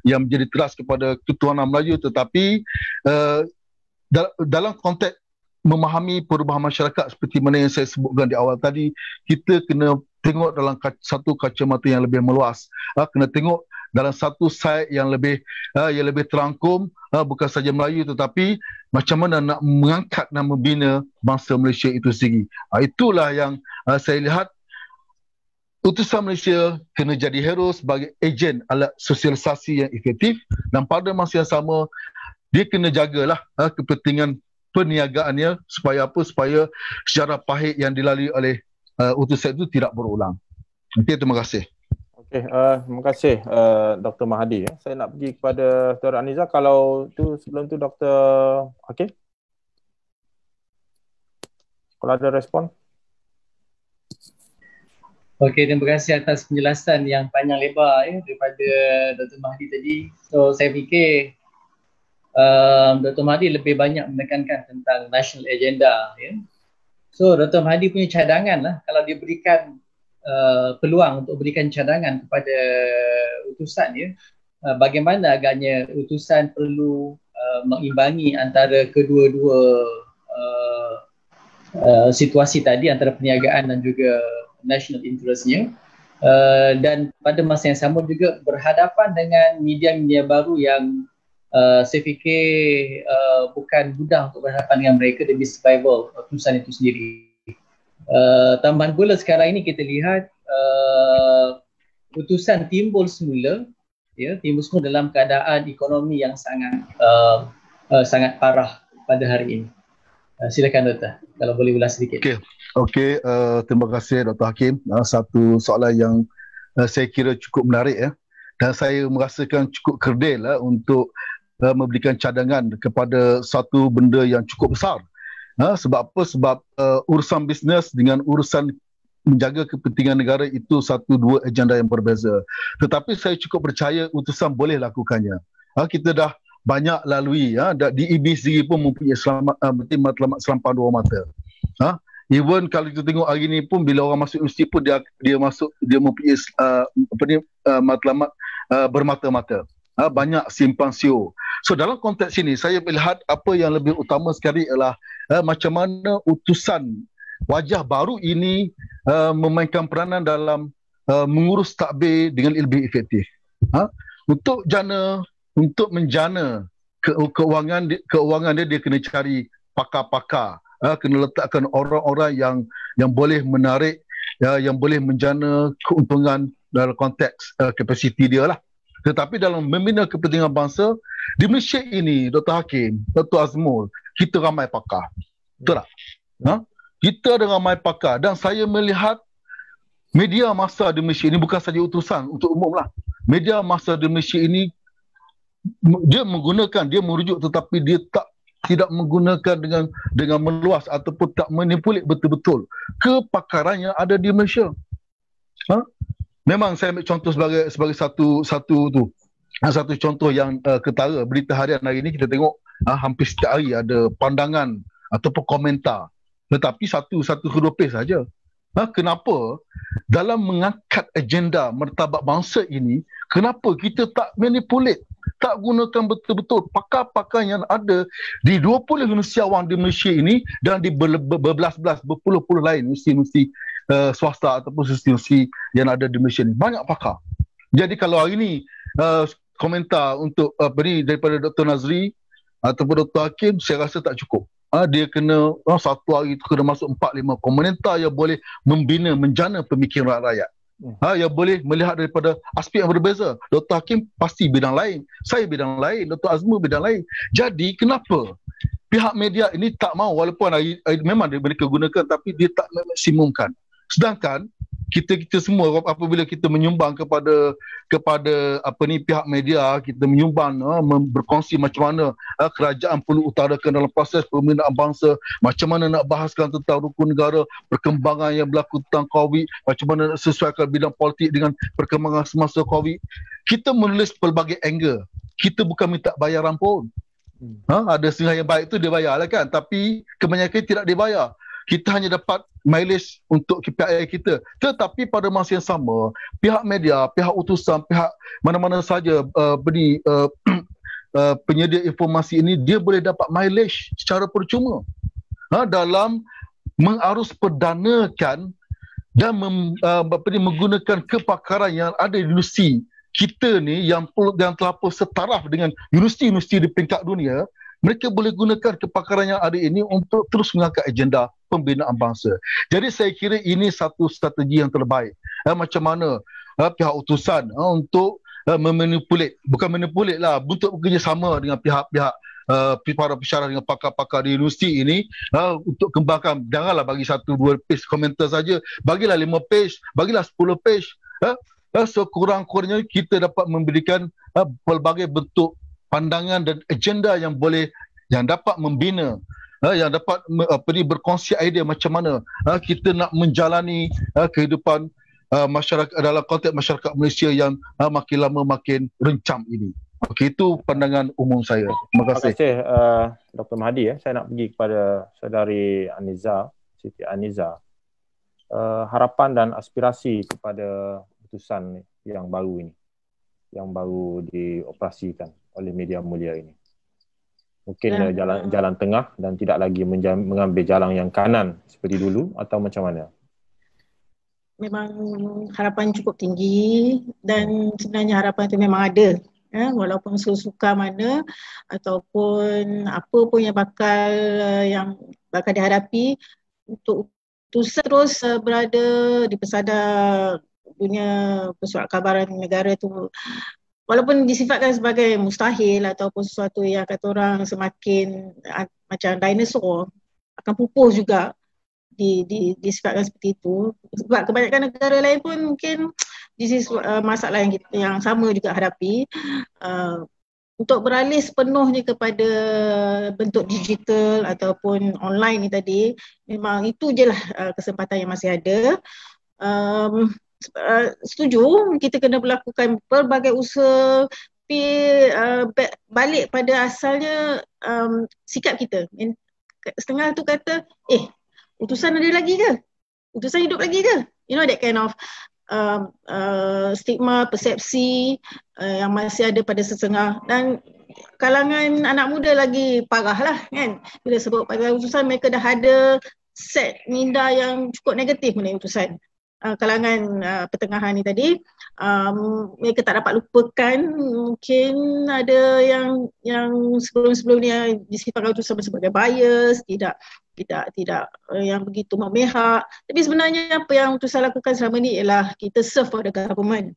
yang menjadi teras kepada ketuhanan Melayu, tetapi dalam konteks memahami perubahan masyarakat seperti mana yang saya sebutkan di awal tadi, kita kena tengok dalam satu kacamata yang lebih meluas. Kena tengok dalam satu side yang lebih terangkum, bukan saja Melayu tetapi macam mana nak mengangkat dan membina bangsa Malaysia itu sendiri. Itulah yang saya lihat utusan Malaysia kena jadi hero sebagai ejen alat sosialisasi yang efektif, dan pada masa yang sama dia kena jagalah kepentingan perniagaannya supaya apa? Supaya sejarah pahit yang dilalui oleh utusan itu tidak berulang. Okay, terima kasih. Okey, terima kasih Dr. Mahdi. Saya nak pergi kepada Dr. Aniza. Kalau tu sebelum tu Dr. Hakim. Kalau ada respon. Okey, terima kasih atas penjelasan yang panjang lebar daripada Dr. Mahdi tadi. So saya fikir Dr. Mahdi lebih banyak menekankan tentang national agenda. So Dr. Mahdi punya cadangan lah, kalau dia berikan peluang untuk berikan cadangan kepada utusan, bagaimana agaknya utusan perlu mengimbangi antara kedua-dua situasi tadi, antara perniagaan dan juga national interestnya, dan pada masa yang sama juga berhadapan dengan media-media baru yang saya fikir bukan mudah untuk berhadapan dengan mereka demi survival utusan itu sendiri. Tambahan pula sekarang ini kita lihat utusan timbul semula dalam keadaan ekonomi yang sangat parah pada hari ini. Silakan Doktor, kalau boleh ulas sedikit. Okey, terima kasih Dr. Hakim. Satu soalan yang saya kira cukup menarik, dan saya merasakan cukup kerdil untuk memberikan cadangan kepada satu benda yang cukup besar. Sebab apa? Sebab urusan bisnes dengan urusan menjaga kepentingan negara itu dua agenda yang berbeza. Tetapi saya cukup percaya utusan boleh lakukannya. Kita dah banyak lalui, di IB sendiri pun mempunyai matlamat selampang dua mata. Even kalau kita tengok hari ni pun, bila orang masuk universiti pun dia mempunyai matlamat bermata-mata. Banyak simpang siur. So dalam konteks ini saya melihat apa yang lebih utama sekali ialah macam mana utusan wajah baru ini memainkan peranan dalam mengurus takbir dengan lebih efektif. Untuk menjana keuangan dia kena cari pakar-pakar, kena letakkan orang-orang yang boleh menarik, yang boleh menjana keuntungan dalam konteks kapasiti dia lah. Tetapi dalam membina kepentingan bangsa di Malaysia ini, Dr. Hakim, Dr. Azmul, kita ramai pakar. Betul tak? Kita ada ramai pakar, dan saya melihat media massa di Malaysia ini bukan saja utusan untuk umum lah. Media massa di Malaysia ini dia merujuk, tetapi dia tidak menggunakan dengan meluas ataupun tak manipulat betul-betul kepakaran yang ada di Malaysia. Memang saya ambil contoh sebagai satu contoh yang ketara. Berita harian hari ini kita tengok hampir setiap hari ada pandangan ataupun komentar, tetapi satu ke dua page saja. Kenapa dalam mengangkat agenda martabat bangsa ini, kenapa kita tak manipulate, tak gunakan betul-betul pakar-pakar yang ada di 20 universiti awam di Malaysia ini, dan di berpuluh-puluh lain universiti swasta ataupun institusi yang ada di Malaysia ni. Banyak pakar. Jadi kalau hari ni komentar untuk daripada Dr. Nazri ataupun Dr. Hakim, saya rasa tak cukup. Dia kena satu hari itu kena masuk 4-5 komentar yang boleh membina, menjana pemikiran rakyat. Yang boleh melihat daripada aspek yang berbeza. Dr. Hakim pasti bidang lain, saya bidang lain, Dr. Azmul bidang lain. Jadi kenapa pihak media ini tak mahu, walaupun memang mereka gunakan, tapi dia tak maksimumkan. Sedangkan kita semua apabila kita menyumbang kepada pihak media, kita menyumbang berkongsi macam mana kerajaan perlu utarakan dalam proses pembinaan bangsa, macam mana nak bahaskan tentang rukun negara, perkembangan yang berlaku tentang COVID, macam mana nak sesuaikan bidang politik dengan perkembangan semasa COVID. Kita menulis pelbagai angle. Kita bukan minta bayaran pun. Ada setengah yang baik tu dia bayar lah kan, tapi kebanyakan tidak dibayar. Kita hanya dapat mileage untuk KPI kita. Tetapi pada masa yang sama, pihak media, pihak utusan, pihak mana-mana saja penyedia informasi ini, dia boleh dapat mileage secara percuma dalam mengarus perdanakan dan menggunakan kepakaran yang ada di industri kita ni yang terlampau setaraf dengan universiti-universiti di peringkat dunia. Mereka boleh gunakan kepakaran yang ada ini untuk terus mengangkat agenda pembinaan bangsa. Jadi saya kira ini satu strategi yang terbaik. Macam mana pihak utusan untuk bukan manipulat lah, untuk bekerjasama dengan pihak-pihak para pensyarah dengan pakar-pakar di universiti ini untuk kembangkan. Janganlah bagi 1-2 page komentar saja, bagilah 5 page, bagilah 10 page. Sekurang-kurangnya kita dapat memberikan pelbagai bentuk pandangan dan agenda yang dapat membina, yang dapat berkongsi idea macam mana kita nak menjalani kehidupan masyarakat dalam konteks masyarakat Malaysia yang makin lama makin rencam ini. Okey, itu pandangan umum saya. Terima kasih. Terima kasih Dr. Mahdi. Saya nak pergi kepada saudari Aniza, Siti Aniza. Harapan dan aspirasi kepada putusan yang baru ini, yang baru dioperasikan oleh media mulia ini. Mungkin jalan tengah dan tidak lagi mengambil jalan yang kanan seperti dulu, atau macam mana? Memang harapan cukup tinggi dan sebenarnya harapan itu memang ada. Walaupun suka mana ataupun apa pun yang bakal dihadapi, untuk utusan terus berada di pesada dunia persuratkabaran negara tu, walaupun disifatkan sebagai mustahil ataupun sesuatu yang kata orang semakin macam dinosaur, akan pupus juga disifatkan seperti itu. Sebab kebanyakan negara lain pun mungkin this is masalah yang sama juga hadapi. Untuk beralih sepenuhnya kepada bentuk digital ataupun online ni tadi, memang itu je lah kesempatan yang masih ada. Setuju, kita kena melakukan pelbagai usaha, tapi balik pada asalnya sikap kita. Setengah tu kata, utusan ada lagi ke? Utusan hidup lagi ke? You know, that kind of stigma, persepsi yang masih ada pada setengah. Dan kalangan anak muda lagi parah lah kan. Bila sebut pada utusan, mereka dah ada set minda yang cukup negatif mengenai utusan. Kalangan pertengahan ni tadi, mereka tak dapat lupakan, mungkin ada yang sebelum-sebelum ni disifatkan utusan sebagai bias, tidak yang begitu memihak. Tapi sebenarnya apa yang utusan lakukan selama ni ialah kita serve pada government.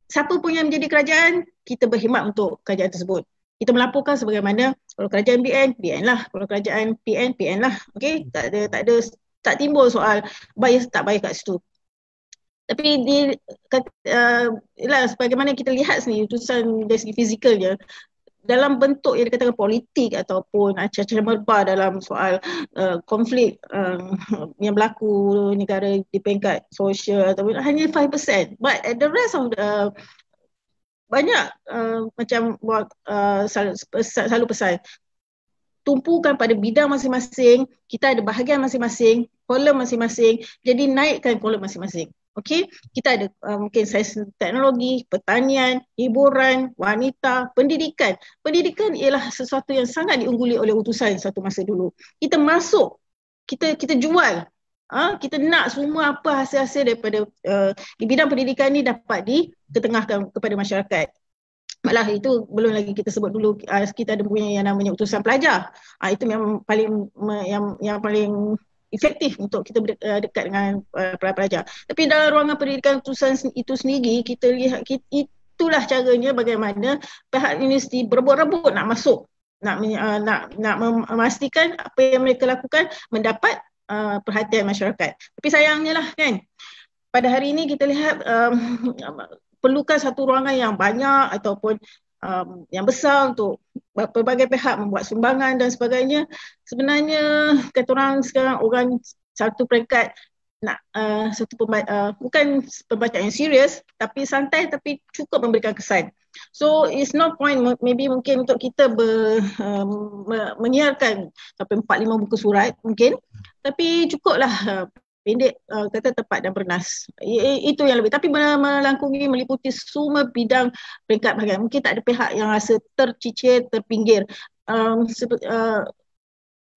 Siapa pun yang menjadi kerajaan, kita berkhidmat untuk kerajaan tersebut. Kita melaporkan sebagaimana kalau kerajaan BN lah, kalau kerajaan PN lah. Okey, tak timbul soal bias tak bias kat situ. Tapi sebagaimana kita lihat sendiri utusan dari segi fizikalnya, dalam bentuk yang dikatakan politik ataupun acara-acara merba dalam soal konflik yang berlaku negara di peringkat sosial ataupun hanya 5%. But the rest of the banyak macam selalu pesan, tumpukan pada bidang masing-masing, kita ada bahagian masing-masing, kolom masing-masing, jadi naikkan kolom masing-masing. Okey, kita ada mungkin sains teknologi, pertanian, hiburan, wanita, pendidikan. Pendidikan ialah sesuatu yang sangat diungguli oleh utusan satu masa dulu. Kita masuk, kita jual. Kita nak semua apa hasil-hasil daripada di bidang pendidikan ni dapat diketengahkan kepada masyarakat. Malah itu belum lagi kita sebut dulu, kita ada punya yang namanya utusan pelajar. Itu memang yang paling efektif untuk kita dekat dengan para pelajar. Tapi dalam ruangan pendidikan utusan itu sendiri, kita lihat itulah caranya bagaimana pihak universiti berebut-rebut nak masuk, nak memastikan apa yang mereka lakukan mendapat perhatian masyarakat. Tapi sayangnya lah kan, pada hari ini kita lihat perlukan satu ruangan yang banyak ataupun yang besar untuk pelbagai pihak membuat sumbangan dan sebagainya. Sebenarnya kata orang sekarang orang satu peringkat nak bukan pembacaan yang serius tapi santai tapi cukup memberikan kesan. So it's no point maybe mungkin untuk kita menyiarkan sampai 4-5 buku surat mungkin, tapi cukuplah pendek, kata tepat dan bernas. Itu yang lebih. Tapi melangkungi, meliputi semua bidang peringkat bahagian. Mungkin tak ada pihak yang rasa tercicir, terpinggir.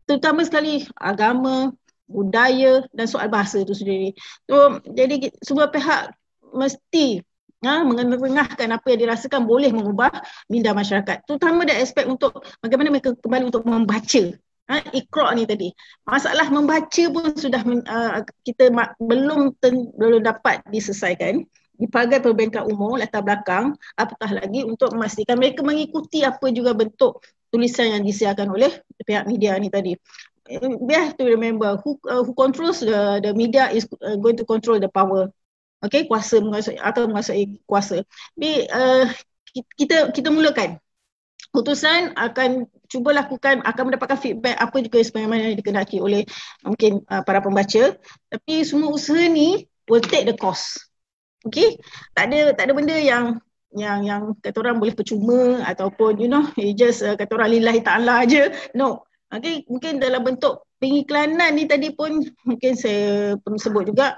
Terutama sekali agama, budaya dan soal bahasa itu sendiri. So, jadi semua pihak mesti mengetengahkan apa yang dirasakan boleh mengubah minda masyarakat. Terutama dari aspek untuk bagaimana mereka kembali untuk membaca. Iqra' ni tadi. Masalah membaca pun sudah kita belum dapat diselesaikan di pelbagai peringkat umur, latar belakang, apatah lagi untuk memastikan mereka mengikuti apa juga bentuk tulisan yang disiarkan oleh pihak media ni tadi. We have to remember who controls the media is going to control the power. Okay, kuasa menguasai kuasa. Jadi kita mulakan. Utusan akan cuba lakukan, akan mendapatkan feedback apa juga sebagaimana yang dikehendaki oleh mungkin para pembaca, tapi semua usaha ni will take the cost. Okay, tak ada benda yang kata orang boleh percuma ataupun just kata orang lillahi ta'ala aje. No. Okay, mungkin dalam bentuk pengiklanan ni tadi pun mungkin saya perlu sebut juga,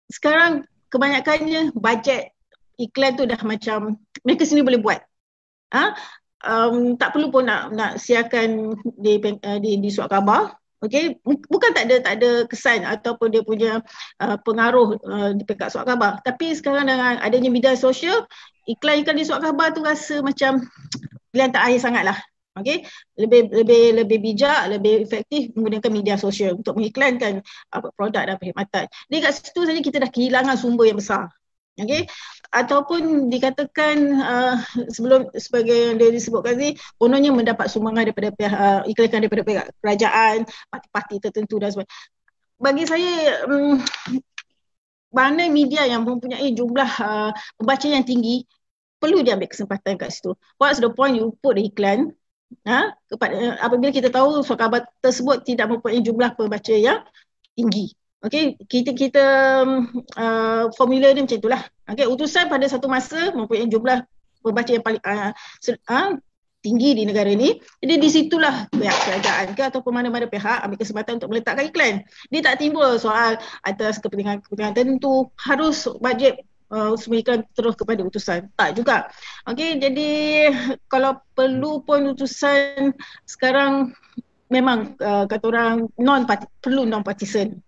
sekarang kebanyakannya bajet iklan tu dah macam mereka sendiri boleh buat. Tak perlu pun nak siarkan di surat khabar. Okay, bukan tak ada kesan ataupun dia punya pengaruh di peringkat surat khabar, tapi sekarang dengan adanya media sosial, iklan di surat khabar tu rasa macam pilihan tak akhir sangatlah. Okay, lebih bijak, lebih efektif menggunakan media sosial untuk mengiklankan produk dan perkhidmatan. Jadi kat situ saja kita dah kehilangan sumber yang besar. Okay, ataupun dikatakan sebagai yang dia disebutkan tadi, kononnya mendapat sumbangan daripada pihak iklan daripada pihak kerajaan, parti-parti tertentu dan sebagainya. Bagi saya mana media yang mempunyai jumlah pembaca yang tinggi perlu diambil kesempatan kat situ. What's the point you put the iklan kepada apabila kita tahu surat khabar tersebut tidak mempunyai jumlah pembaca yang tinggi. Okey, kita formula ni macam itulah. Okey, utusan pada satu masa mempunyai jumlah pembaca yang paling tinggi di negara ni. Jadi di situlah pihak kerajaan ke ataupun mana-mana pihak ambil kesempatan untuk meletakkan iklan. Dia tak timbul soal atas kepentingan tertentu harus bajet semua iklan terus kepada utusan. Tak juga. Okey, jadi kalau perlu pun utusan sekarang memang kata orang perlu non-partisan.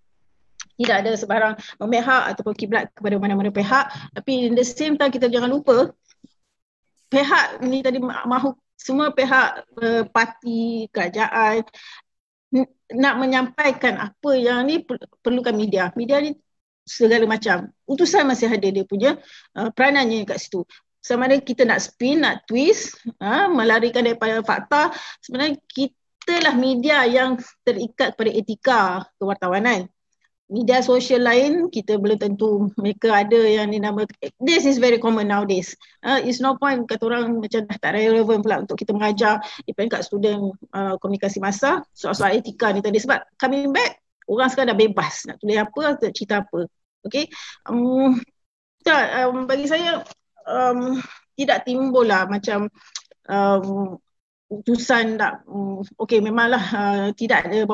Tidak ada sebarang memihak ataupun kiblat kepada mana-mana pihak. Tapi in the same time kita jangan lupa pihak ni tadi mahu semua pihak parti, kerajaan nak menyampaikan apa yang ni perlukan media. Media ni segala macam. Utusan masih ada dia punya peranannya kat situ. Sama ada kita nak spin, nak twist, melarikan daripada fakta, sebenarnya kitalah media yang terikat kepada etika kewartawanan. Media sosial lain, kita belum tentu mereka ada yang dinamakan, this is very common nowadays. It's no point kata orang macam dah tak relevan pula untuk kita mengajar di peringkat student komunikasi massa soal-soal etika ni tadi. Sebab coming back, orang sekarang dah bebas nak tulis apa, nak cerita apa. Okay, bagi saya tidak timbul lah macam utusan tak, okay memanglah tidak ada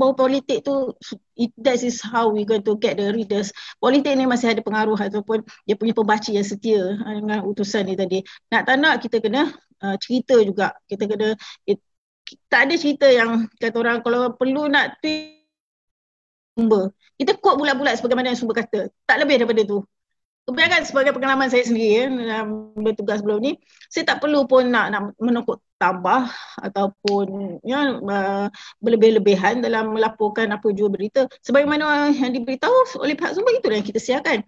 bau politik tu, that is how we going to get the readers. Politik ni masih ada pengaruh ataupun dia punya pembaca yang setia dengan utusan ni tadi. Nak tak nak kita kena cerita juga. Kita kena, tak ada cerita yang kata orang kalau perlu nak sumber. Kita quote bulat-bulat sebagaimana yang sumber kata. Tak lebih daripada tu. Kebanyakan sebagai pengalaman saya sendiri bertugas sebelum ni, saya tak perlu pun nak menokok tambah ataupun berlebih-lebihan dalam melaporkan apa jua berita. Sebagaimana yang diberitahu oleh pihak sumber, itulah yang kita siarkan.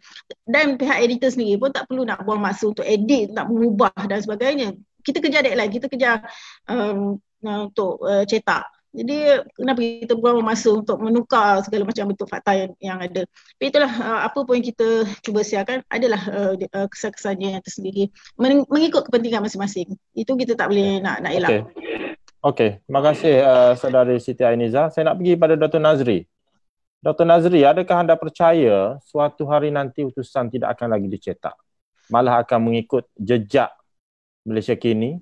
Dan pihak editor sendiri pun tak perlu nak buang masa untuk edit, nak mengubah dan sebagainya. Kita kejar deadline, kita kejar untuk cetak. Jadi kenapa kita buang masa untuk menukar segala macam bentuk fakta yang ada. Tapi itulah apa pun yang kita cuba siarkan adalah kesan-kesannya yang tersendiri mengikut kepentingan masing-masing. Itu kita tak boleh nak elak. Okey, terima kasih Saudari Siti Ainiza. Saya nak pergi pada Dr. Nazri. Dr. Nazri, adakah anda percaya suatu hari nanti utusan tidak akan lagi dicetak? Malah akan mengikut jejak Malaysia Kini,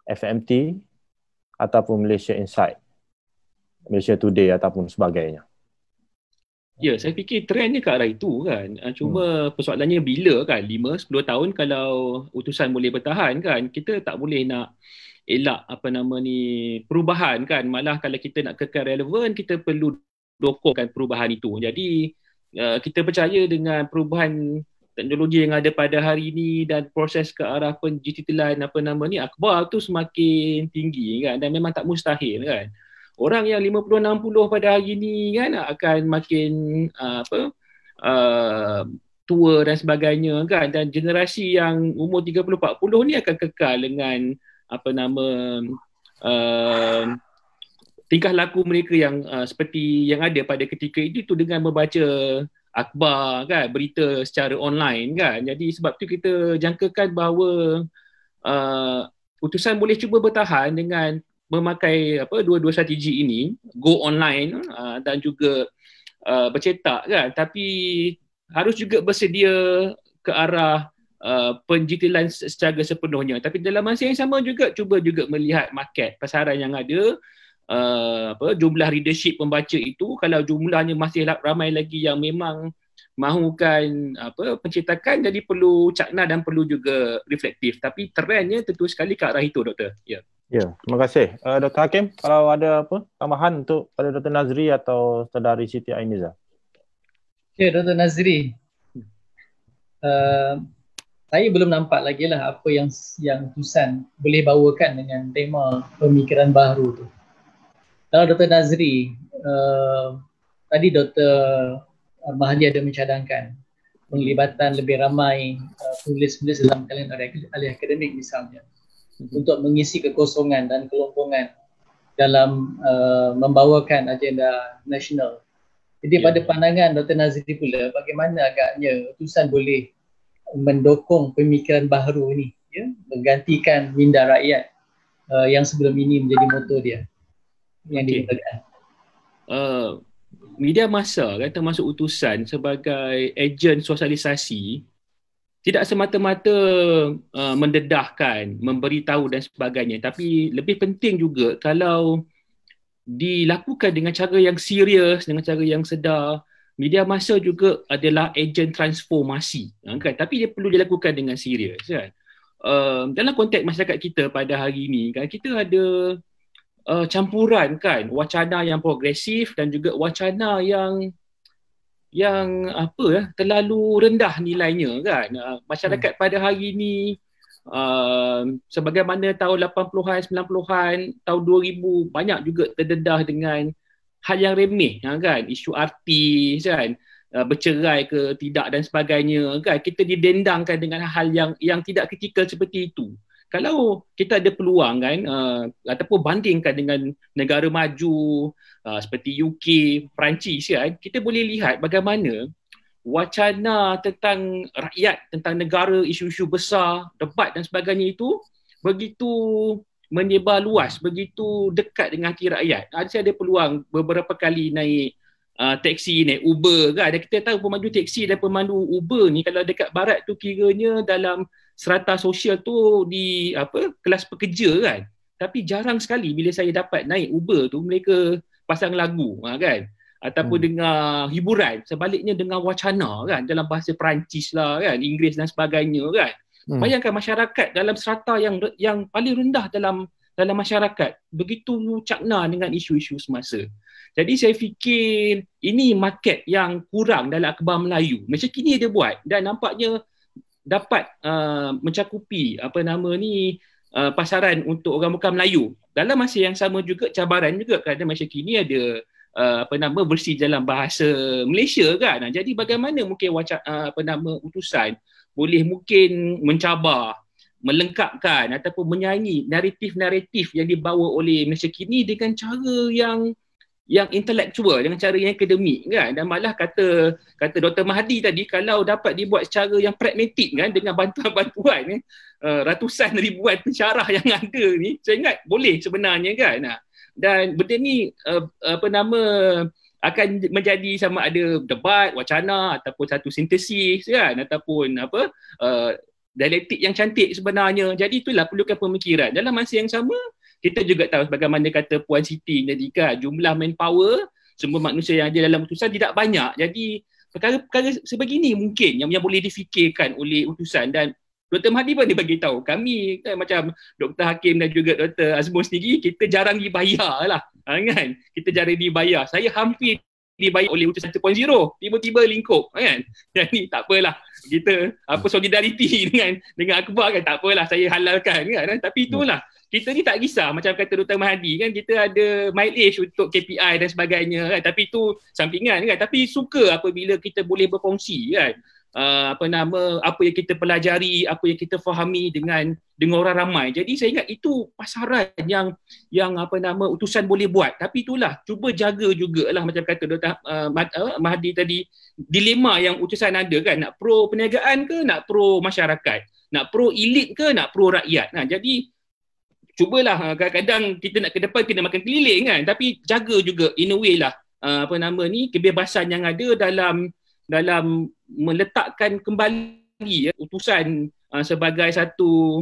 FMT ataupun Malaysia Insight, Malaysia Today ataupun sebagainya? Ya, saya fikir trendnya ke arah itu kan. Cuma persoalannya bila kan, 5-10 tahun kalau utusan boleh bertahan kan, kita tak boleh nak elak perubahan kan. Malah kalau kita nak kekal relevan, kita perlu dokongkan perubahan itu. Jadi kita percaya dengan perubahan teknologi yang ada pada hari ini dan proses ke arah pendigitalan akhbar tu semakin tinggi kan, dan memang tak mustahil kan. Orang yang 50-60 pada hari ini kan akan makin tua dan sebagainya kan, dan generasi yang umur 30-40 ni akan kekal dengan tingkah laku mereka yang seperti yang ada pada ketika itu dengan membaca akhbar kan, berita secara online kan. Jadi sebab tu kita jangkakan bahawa utusan boleh cuba bertahan dengan memakai dua-dua strategi ini, go online dan juga bercetak kan, tapi harus juga bersedia ke arah pendigitalan secara sepenuhnya. Tapi dalam masa yang sama juga cuba juga melihat market, pasaran yang ada, jumlah readership pembaca itu, kalau jumlahnya masih ramai lagi yang memang mahukan pencetakan, jadi perlu cakna dan perlu juga reflektif. Tapi trendnya tentu sekali ke arah itu, Doktor. Ya, terima kasih. Dr. Hakim, kalau ada tambahan untuk pada Dr. Nazri atau Saudari Siti Ainiza? Ya, Dr. Nazri. Saya belum nampak lagi lah apa yang utusan boleh bawakan dengan tema pemikiran baru tu. Kalau Dr. Nazri, tadi Dr. Mahdi ada mencadangkan penglibatan lebih ramai penulis-penulis dalam kalangan ahli akademik misalnya, untuk mengisi kekosongan dan kelompongan dalam membawakan agenda nasional. Jadi pada pandangan Dr. Nazri pula, bagaimana agaknya utusan boleh mendukung pemikiran baru ini, ya, menggantikan minda rakyat yang sebelum ini menjadi moto dia yang digunakan. Media massa kan, termasuk utusan sebagai ejen sosialisasi, tidak semata-mata mendedahkan, memberitahu dan sebagainya, tapi lebih penting juga kalau dilakukan dengan cara yang serius, dengan cara yang sedar. Media massa juga adalah ejen transformasi kan, tapi dia perlu dilakukan dengan serius kan. Dalam konteks masyarakat kita pada hari ini kan, kita ada campuran kan, wacana yang progresif dan juga wacana yang terlalu rendah nilainya kan. Masyarakat pada hari ini sebagaimana tahun 80-an, 90-an, tahun 2000 banyak juga terdedah dengan hal yang remeh kan, isu artis kan, bercerai ke tidak dan sebagainya kan. Kita didendangkan dengan hal yang tidak kritikal seperti itu. Kalau kita ada peluang kan, ataupun bandingkan dengan negara maju seperti UK, Perancis kan, kita boleh lihat bagaimana wacana tentang rakyat, tentang negara, isu-isu besar, debat dan sebagainya itu begitu menyebar luas, begitu dekat dengan hati rakyat. Saya ada peluang beberapa kali naik teksi, naik Uber kan. Dan kita tahu pemandu teksi dan pemandu Uber ni kalau dekat barat tu kiranya dalam serata sosial tu di kelas pekerja kan. Tapi jarang sekali bila saya dapat naik Uber tu mereka pasang lagu kan, ataupun dengar hiburan, sebaliknya dengar wacana kan dalam bahasa Perancis lah kan, Inggeris dan sebagainya kan. Bayangkan masyarakat dalam serata yang paling rendah dalam masyarakat begitu cakna dengan isu-isu semasa. Jadi saya fikir ini market yang kurang dalam akhbar Melayu. Macam kini dia buat dan nampaknya dapat mencakupi pasaran untuk orang bukan Melayu. Dalam masa yang sama juga cabaran juga kerana masa kini ada versi dalam bahasa Malaysia kan. Jadi bagaimana mungkin utusan boleh mungkin mencabar melengkapkan ataupun menyanyi naratif-naratif yang dibawa oleh Malaysia kini dengan cara yang intelektual, dengan cara yang akademik kan. Dan malah kata Dr. Mahdi tadi, kalau dapat dibuat secara yang pragmatik kan, dengan bantuan-bantuan ratusan ribuan pensyarah yang ada ni, saya ingat boleh sebenarnya kan. Dan benda ni akan menjadi sama ada debat, wacana ataupun satu sintesis kan, ataupun dialektik yang cantik sebenarnya. Jadi itulah perlukan pemikiran. Dalam masa yang sama, kita juga tahu sebagaimana kata Puan Siti tadi kan, jumlah manpower, semua manusia yang ada dalam utusan tidak banyak. Jadi perkara-perkara sebegini mungkin yang boleh difikirkan oleh utusan. Dan Dr. Mahdi pun dia bagi tahu, kami kan, macam Dr. Hakim dan juga Dr. Azmur sendiri, kita jarang dibayar lah kan. Kita jarang dibayar. Saya hampir dibayar oleh utusan 1.0, tiba-tiba lingkup kan. Jadi tak apalah, kita solidariti dengan Akbar kan, tak apalah saya halalkan kan. Tapi itulah, kita ni tak kisah macam kata Dr. Mahdi kan, kita ada mileage untuk KPI dan sebagainya kan, tapi itu sampingan kan. Tapi suka apabila kita boleh berkongsi kan, apa yang kita pelajari, apa yang kita fahami dengan orang ramai. Jadi saya ingat itu pasaran yang utusan boleh buat. Tapi itulah, cuba jaga jugalah macam kata Dr. Mahdi tadi, dilema yang utusan ada kan, nak pro perniagaan ke, nak pro masyarakat, nak pro elit ke, nak pro rakyat. Jadi cubalah, kadang-kadang kita nak ke depan kena makan keliling kan, tapi jaga juga in a way lah kebebasan yang ada dalam meletakkan kembali utusan sebagai satu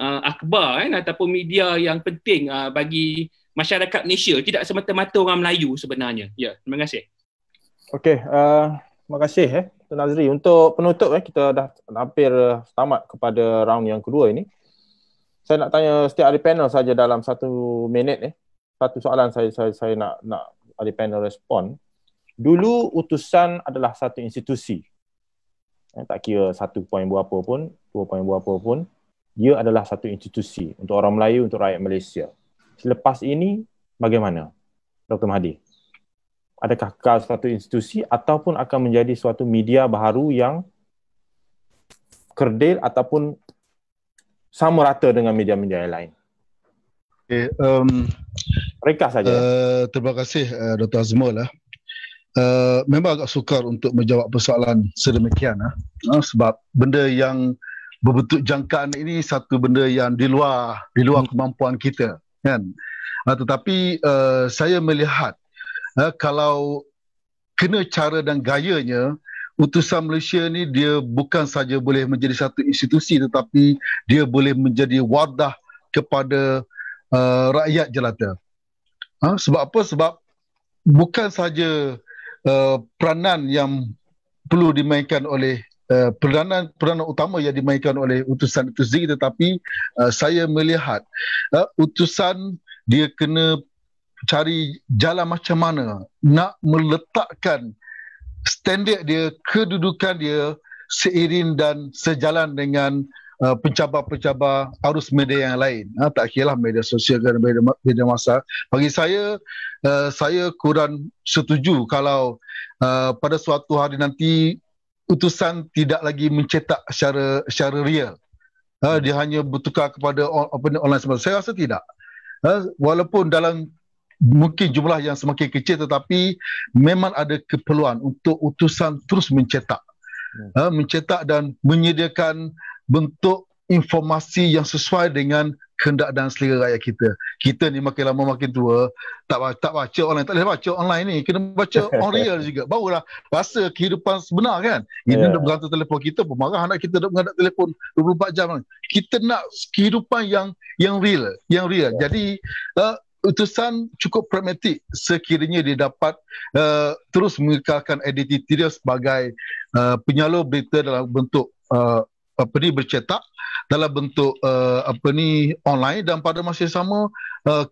akhbar kan, ataupun media yang penting bagi masyarakat Malaysia, tidak semata-mata orang Melayu sebenarnya. Ya, terima kasih. Okey, terima kasih Tuan Nazri. Untuk penutup kita dah hampir tamat kepada round yang kedua ini. Saya nak tanya setiap ahli panel saja dalam 1 minit satu soalan saya nak ahli panel respon. Dulu utusan adalah satu institusi. Tak kira 1 poin berapa pun, 2 poin berapa pun, dia adalah satu institusi untuk orang Melayu, untuk rakyat Malaysia. Selepas ini bagaimana, Dr. Mahdi? Adakah kekal satu institusi ataupun akan menjadi suatu media baharu yang kerdil ataupun sama rata dengan media-media yang lain? Okay, ringkas saja. Terima kasih Dr. Azmur lah. Memang agak sukar untuk menjawab persoalan sedemikian sebab benda yang berbentuk jangkaan ini satu benda yang di luar kemampuan kita kan. Tetapi saya melihat kalau kena cara dan gayanya, utusan Malaysia ni dia bukan saja boleh menjadi satu institusi, tetapi dia boleh menjadi wadah kepada rakyat jelata. Sebab apa? Sebab bukan saja peranan yang perlu dimainkan oleh peranan utama yang dimainkan oleh utusan itu sendiri, tetapi saya melihat utusan dia kena cari jalan macam mana nak meletakkan standard dia, kedudukan dia seiring dan sejalan dengan pencabar-pencabar arus media yang lain. Tak kira lah media sosial dan media masa. Bagi saya kurang setuju kalau pada suatu hari nanti utusan tidak lagi mencetak secara real. Dia hanya bertukar kepada online semata. Saya rasa tidak. Walaupun dalam mungkin jumlah yang semakin kecil, tetapi memang ada keperluan untuk utusan terus mencetak dan menyediakan bentuk informasi yang sesuai dengan kehendak dan selera rakyat kita. Kita ni makin lama makin tua, tak baca online, tak boleh baca online ni, kena baca on real juga. Barulah rasa kehidupan sebenar kan. Ini nak bergantung telefon kita, pemarah anak kita nak menghadap telefon 24 jam. Kita nak kehidupan yang real. Jadi utusan cukup pragmatik sekiranya dia dapat terus mengekalkan identiti dia sebagai penyalur berita dalam bentuk bercetak, dalam bentuk online, dan pada masa yang sama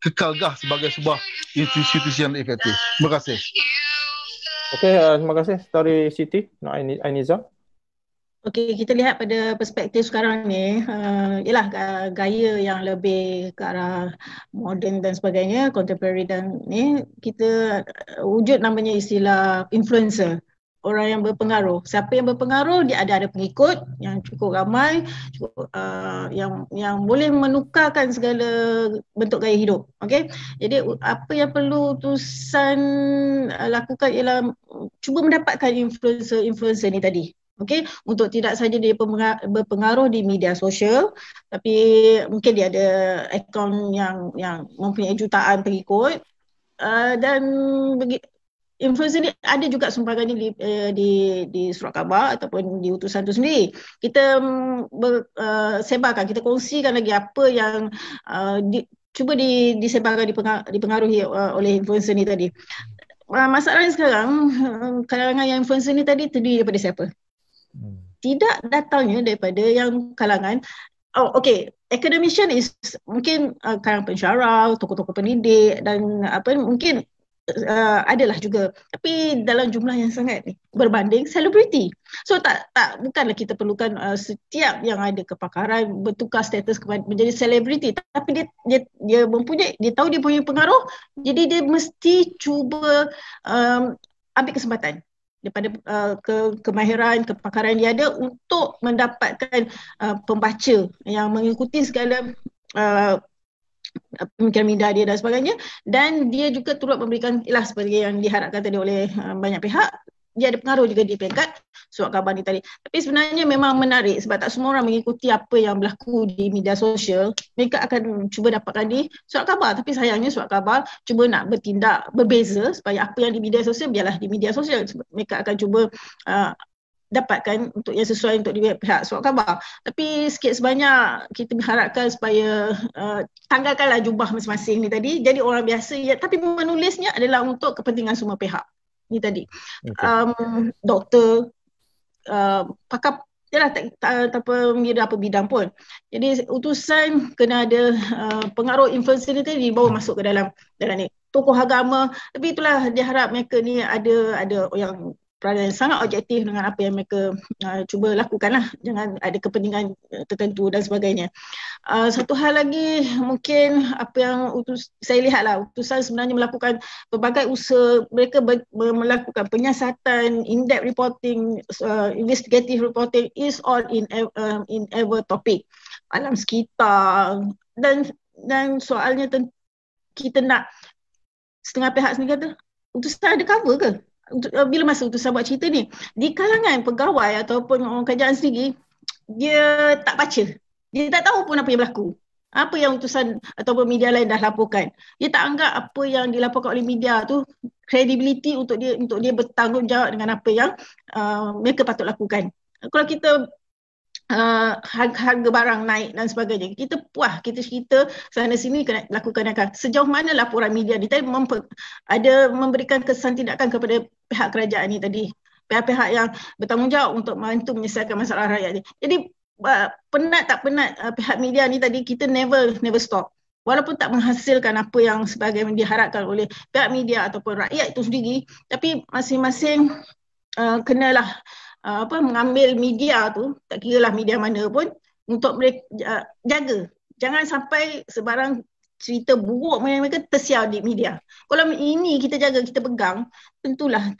kekalgah sebagai sebuah institusi yang efektif. Terima kasih. Okey, terima kasih Tari Siti, Ainiza. Okey, kita lihat pada perspektif sekarang ni, ialah gaya yang lebih ke arah moden dan sebagainya, contemporary, dan ni kita wujud namanya istilah influencer. orang yang berpengaruh. Siapa yang berpengaruh, dia ada pengikut yang cukup ramai, cukup, yang boleh menukarkan segala bentuk gaya hidup. Okey. Jadi apa yang perlu utusan lakukan ialah cuba mendapatkan influencer ni tadi. Okey, untuk tidak saja dia berpengaruh di media sosial, tapi mungkin dia ada akaun yang mempunyai jutaan pengikut, dan influencer ni ada juga sumbangan di surat khabar ataupun di utusan itu sendiri. Kita sebarkan, kita kongsikan lagi apa yang cuba disebarkan, dipengaruhi oleh influencer ni tadi. Masalahnya sekarang, kalangan yang influencer ni tadi terdiri daripada siapa? Tidak datangnya daripada yang kalangan academician is mungkin kalangan pensyarah, tokoh-tokoh pendidik dan mungkin adalah juga, tapi dalam jumlah yang sangat ni berbanding selebriti. So bukanlah kita perlukan setiap yang ada kepakaran bertukar status menjadi selebriti, tapi dia mempunyai, dia tahu dia punya pengaruh, jadi dia mesti cuba ambil kesempatan daripada kemahiran, kepakaran dia ada untuk mendapatkan pembaca yang mengikuti segala pemikiran media dia dan sebagainya, dan dia juga turut memberikan seperti yang diharapkan tadi oleh banyak pihak, dia ada pengaruh juga di peringkat surat khabar ni tadi. Tapi sebenarnya memang menarik sebab tak semua orang mengikuti apa yang berlaku di media sosial. Mereka akan cuba dapatkan di surat khabar, tapi sayangnya surat khabar cuba nak bertindak berbeza supaya apa yang di media sosial biarlah di media sosial. Mereka akan cuba dapatkan untuk yang sesuai untuk pihak surat khabar. Tapi sikit sebanyak kita mengharapkan supaya tanggalkanlah jubah masing-masing ni tadi. Jadi orang biasa, tapi menulisnya adalah untuk kepentingan semua pihak. Ni tadi. Okay. Doktor, pakar, tanpa mengira apa bidang pun. Jadi utusan kena ada pengaruh influencer ni tadi dibawa masuk ke dalam ni. Tokoh agama, tapi itulah dia harap mereka ni ada yang peranan yang sangat objektif dengan apa yang mereka cuba lakukanlah, jangan ada kepentingan tertentu dan sebagainya. Satu hal lagi mungkin apa yang saya lihatlah, utusan sebenarnya melakukan pelbagai usaha, mereka melakukan penyiasatan, in-depth reporting, investigative reporting is all in ever topic, alam sekitar, dan soalnya kita nak, setengah pihak sendiri kata utusan ada cover ke? Bila masa utusan buat cerita ni, di kalangan pegawai ataupun orang kerajaan sendiri, dia tak baca, dia tak tahu pun apa yang berlaku, apa yang utusan ataupun media lain dah laporkan. Dia tak anggap apa yang dilaporkan oleh media tu credibility untuk dia bertanggungjawab dengan apa yang mereka patut lakukan. Kalau kita harga barang naik dan sebagainya, kita puas, kita cerita sana sini kena lakukan sejauh mana laporan media ni tadi ada memberikan kesan tindakan kepada pihak kerajaan ni tadi, pihak-pihak yang bertanggungjawab untuk membantu menyelesaikan masalah rakyat ni. Jadi penat tak penat pihak media ni tadi, kita never stop. Walaupun tak menghasilkan apa yang sebagaimana diharapkan oleh pihak media ataupun rakyat itu sendiri, tapi masing-masing kenalah mengambil media tu, tak kira lah media mana pun, untuk mereka jaga. Jangan sampai sebarang cerita buruk mereka tersiar di media. Kalau ini kita jaga, kita pegang, tentulah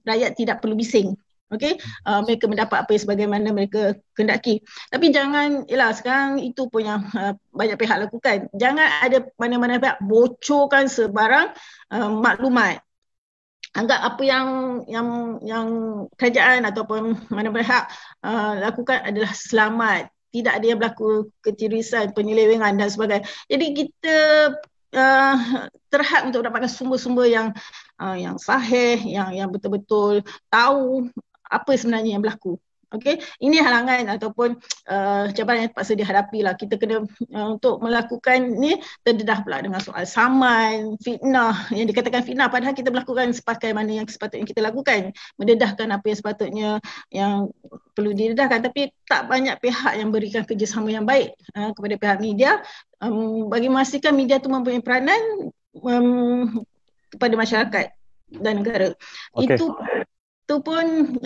rakyat tidak perlu bising. Okay? Mereka mendapat apa yang sebagaimana mereka kehendaki. Tapi jangan, sekarang itu pun yang banyak pihak lakukan. Jangan ada mana-mana pihak bocorkan sebarang maklumat. Anggap apa yang kerajaan ataupun mana-mana pihak lakukan adalah selamat. Tidak ada yang berlaku ketirisan, penyelewengan dan sebagainya. Jadi kita terhad untuk dapatkan sumber-sumber yang sahih, yang betul-betul tahu apa sebenarnya yang berlaku. Okey, ini halangan ataupun cabaran yang terpaksa dihadapi lah. Kita kena untuk melakukan ni terdedah pula dengan soal saman, fitnah, yang dikatakan fitnah padahal kita melakukan sepakai mana yang sepatutnya kita lakukan, mendedahkan apa yang sepatutnya yang perlu didedahkan, tapi tak banyak pihak yang berikan kerjasama yang baik kepada pihak media bagi memastikan media tu mempunyai peranan kepada masyarakat dan negara. Okay. Itu pun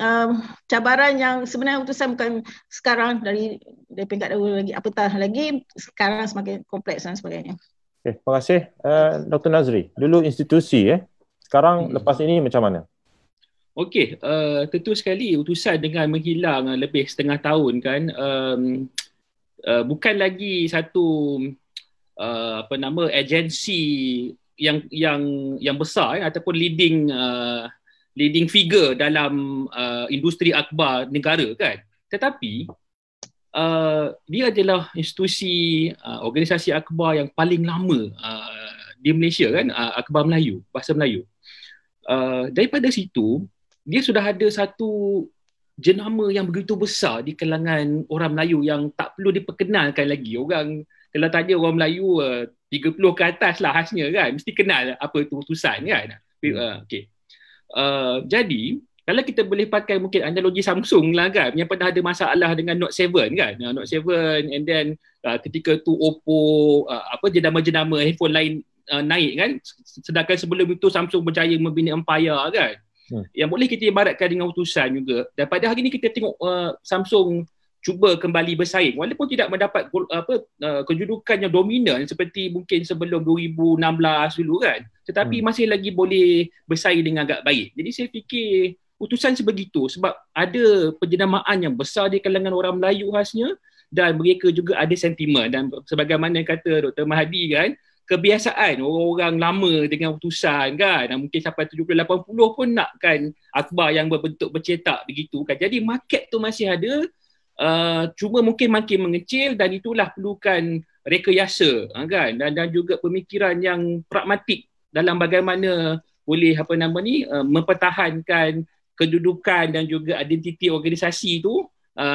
cabaran yang sebenarnya utusan bukan sekarang dari peringkat dahulu lagi, apatah lagi sekarang semakin kompleks dan sebagainya. Okay, terima kasih Dr. Nazri. Dulu institusi sekarang lepas ini macam mana? Okey, tentu sekali utusan dengan menghilang lebih setengah tahun kan, bukan lagi satu agensi yang besar ataupun leading figure dalam industri akhbar negara kan. Tetapi dia adalah institusi organisasi akhbar yang paling lama di Malaysia kan, akhbar Melayu, bahasa Melayu. Daripada situ dia sudah ada satu jenama yang begitu besar di kalangan orang Melayu yang tak perlu diperkenalkan lagi. Orang kalau tanya orang Melayu 30 ke atas lah khasnya kan, mesti kenal apa itu utusan kan. Okay. Jadi kalau kita boleh pakai mungkin analogi Samsung lah kan, yang pernah ada masalah dengan Note 7 kan, Note 7 and then ketika tu Oppo jenama-jenama handphone lain naik kan, sedangkan sebelum itu Samsung berjaya membina empire kan. Yang boleh kita ibaratkan dengan utusan juga. Dan pada hari ini kita tengok Samsung cuba kembali bersaing walaupun tidak mendapat kedudukan yang dominan seperti mungkin sebelum 2016 dulu kan, tetapi masih lagi boleh bersaing dengan agak baik. Jadi saya fikir utusan sebegitu sebab ada penjenamaan yang besar di kalangan orang Melayu khasnya, dan mereka juga ada sentimen, dan sebagaimana kata Dr. Mahdi kan, kebiasaan orang-orang lama dengan utusan kan, mungkin sampai 70-80 pun nakkan akhbar yang berbentuk bercetak begitu kan. Jadi market tu masih ada, cuma mungkin makin mengecil, dan itulah perlukan rekayasa kan, dan juga pemikiran yang pragmatik dalam bagaimana boleh mempertahankan kedudukan dan juga identiti organisasi itu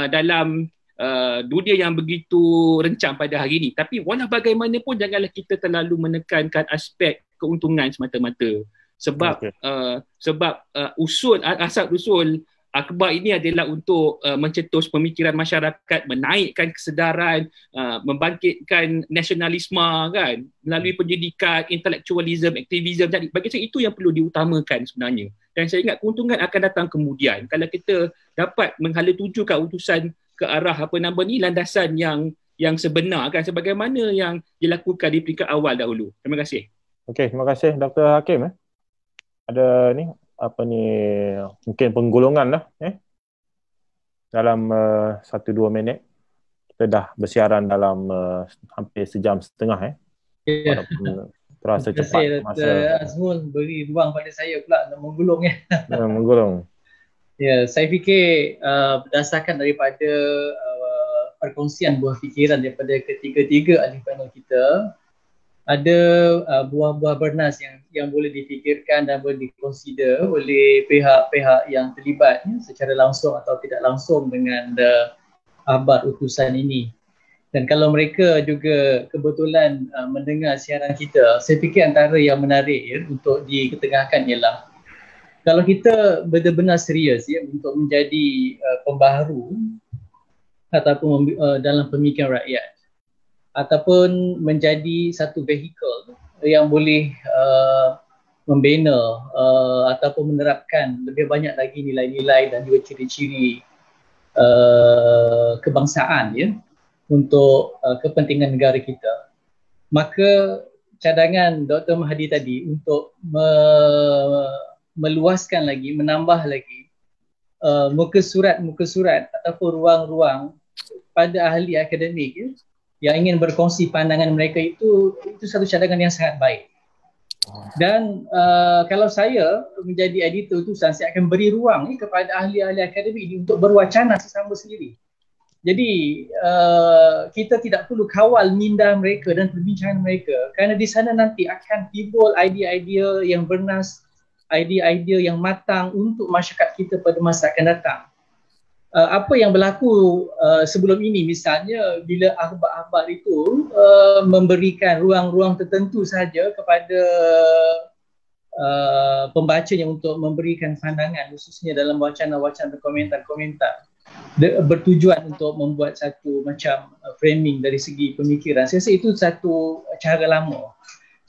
dalam dunia yang begitu rencam pada hari ini. Tapi walau bagaimanapun janganlah kita terlalu menekankan aspek keuntungan semata-mata. Sebab asal usul akhbar ini adalah untuk mencetus pemikiran masyarakat, menaikkan kesedaran, membangkitkan nasionalisme kan, melalui pendidikan, intellectualism, aktivism. Jadi bagi saya itu yang perlu diutamakan sebenarnya. Dan saya ingat keuntungan akan datang kemudian kalau kita dapat menghala tujukan utusan ke arah landasan yang sebenar kan, sebagaimana yang dilakukan di peringkat awal dahulu. Terima kasih. Okey, terima kasih Dr. Hakim. Ada mungkin penggolongan lah dalam 1-2 minit. Kita dah bersiaran dalam hampir sejam setengah terasa cepat masa. Azmul beri ruang pada saya pula nak menggulung menggulung. Ya, saya fikir berdasarkan daripada perkongsian buah fikiran daripada ketiga-tiga ahli panel kita, ada buah-buah bernas yang boleh difikirkan dan boleh dikonsider oleh pihak-pihak yang terlibat secara langsung atau tidak langsung dengan akhbar utusan ini. Dan kalau mereka juga kebetulan mendengar siaran kita, saya fikir antara yang menarik untuk diketengahkan ialah kalau kita benar-benar serius untuk menjadi pembaharu ataupun dalam pemikiran rakyat, ataupun menjadi satu vehikel yang boleh membina ataupun menerapkan lebih banyak lagi nilai-nilai dan juga ciri-ciri kebangsaan untuk kepentingan negara kita, maka cadangan Dr. Mahdi tadi untuk meluaskan lagi, menambah lagi muka surat ataupun ruang-ruang pada ahli akademik yang ingin berkongsi pandangan mereka, itu satu cadangan yang sangat baik. Dan kalau saya menjadi editor utusan, saya akan beri ruang kepada ahli-ahli akademik ini untuk berwacana sesama sendiri. Jadi kita tidak perlu kawal minda mereka dan perbincangan mereka, kerana di sana nanti akan timbul idea-idea yang bernas, idea-idea yang matang untuk masyarakat kita pada masa akan datang. Apa yang berlaku sebelum ini, misalnya bila akhbar-akhbar itu memberikan ruang-ruang tertentu sahaja kepada pembacanya untuk memberikan pandangan, khususnya dalam wacana-wacana komentar-komentar, bertujuan untuk membuat satu macam framing dari segi pemikiran. Saya rasa itu satu cara lama.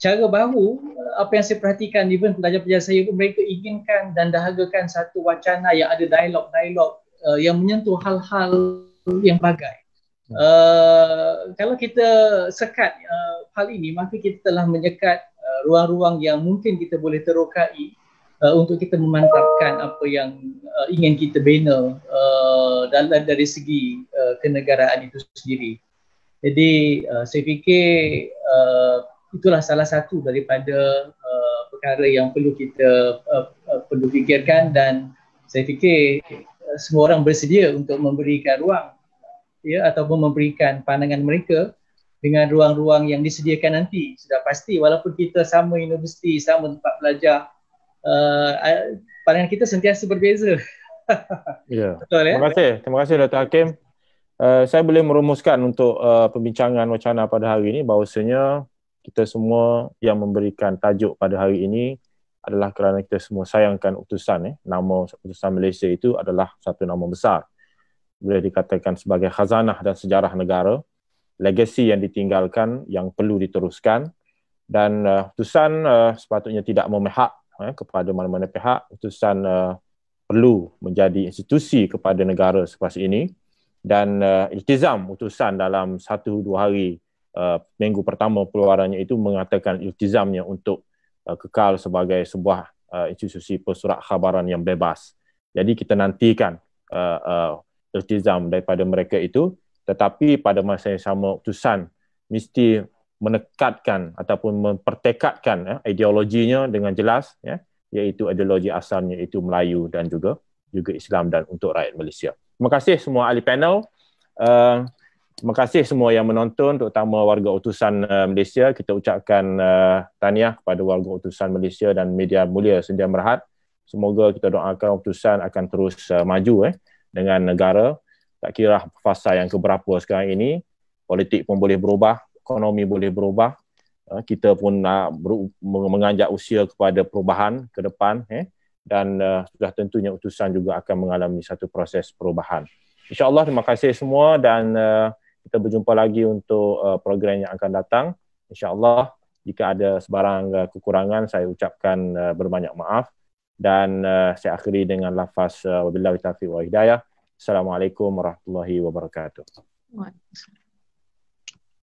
Cara baru, apa yang saya perhatikan, even pelajar-pelajar saya pun, mereka inginkan dan dahagakan satu wacana yang ada dialog-dialog yang menyentuh hal-hal yang bagai. Kalau kita sekat hal ini, maka kita telah menyekat ruang-ruang yang mungkin kita boleh terokai untuk kita memantapkan apa yang ingin kita bina dari segi kenegaraan itu sendiri. Jadi saya fikir itulah salah satu daripada perkara yang perlu kita perlu fikirkan, dan saya fikir semua orang bersedia untuk memberikan ruang ya, ataupun memberikan pandangan mereka dengan ruang-ruang yang disediakan nanti. Sudah pasti walaupun kita sama universiti, sama tempat belajar, pandangan kita sentiasa berbeza. Ya. Betul ya? Terima kasih Dr. Hakim. Saya boleh merumuskan untuk perbincangan wacana pada hari ini bahawasanya kita semua yang memberikan tajuk pada hari ini adalah kerana kita semua sayangkan utusan. Nama utusan Malaysia itu adalah satu nama besar. Boleh dikatakan sebagai khazanah dan sejarah negara, legasi yang ditinggalkan yang perlu diteruskan, dan utusan sepatutnya tidak memihak kepada mana-mana pihak. Utusan perlu menjadi institusi kepada negara seperti ini, dan iltizam utusan dalam 1-2 hari minggu pertama keluarannya itu mengatakan iltizamnya untuk kekal sebagai sebuah institusi pesurat khabaran yang bebas. Jadi kita nantikan iltizam daripada mereka itu, tetapi pada masa yang sama utusan mesti menekatkan ataupun mempertekadkan ideologinya dengan jelas, iaitu ideologi asalnya itu Melayu dan juga Islam dan untuk rakyat Malaysia. Terima kasih semua ahli panel. Terima kasih semua yang menonton, terutama warga utusan Malaysia. Kita ucapkan tahniah kepada warga utusan Malaysia dan media mulia Sedia Berhad. Semoga kita doakan utusan akan terus maju dengan negara. Tak kira fasa yang keberapa sekarang ini, politik pun boleh berubah, ekonomi boleh berubah. Kita pun menganjak usia kepada perubahan ke depan, dan sudah tentunya utusan juga akan mengalami satu proses perubahan. InsyaAllah, terima kasih semua, dan kita berjumpa lagi untuk program yang akan datang. InsyaAllah, jika ada sebarang kekurangan, saya ucapkan berbanyak maaf, dan saya akhiri dengan lafaz wabillahi taufiq wa hidayah. Assalamualaikum warahmatullahi wabarakatuh.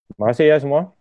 Terima kasih ya semua.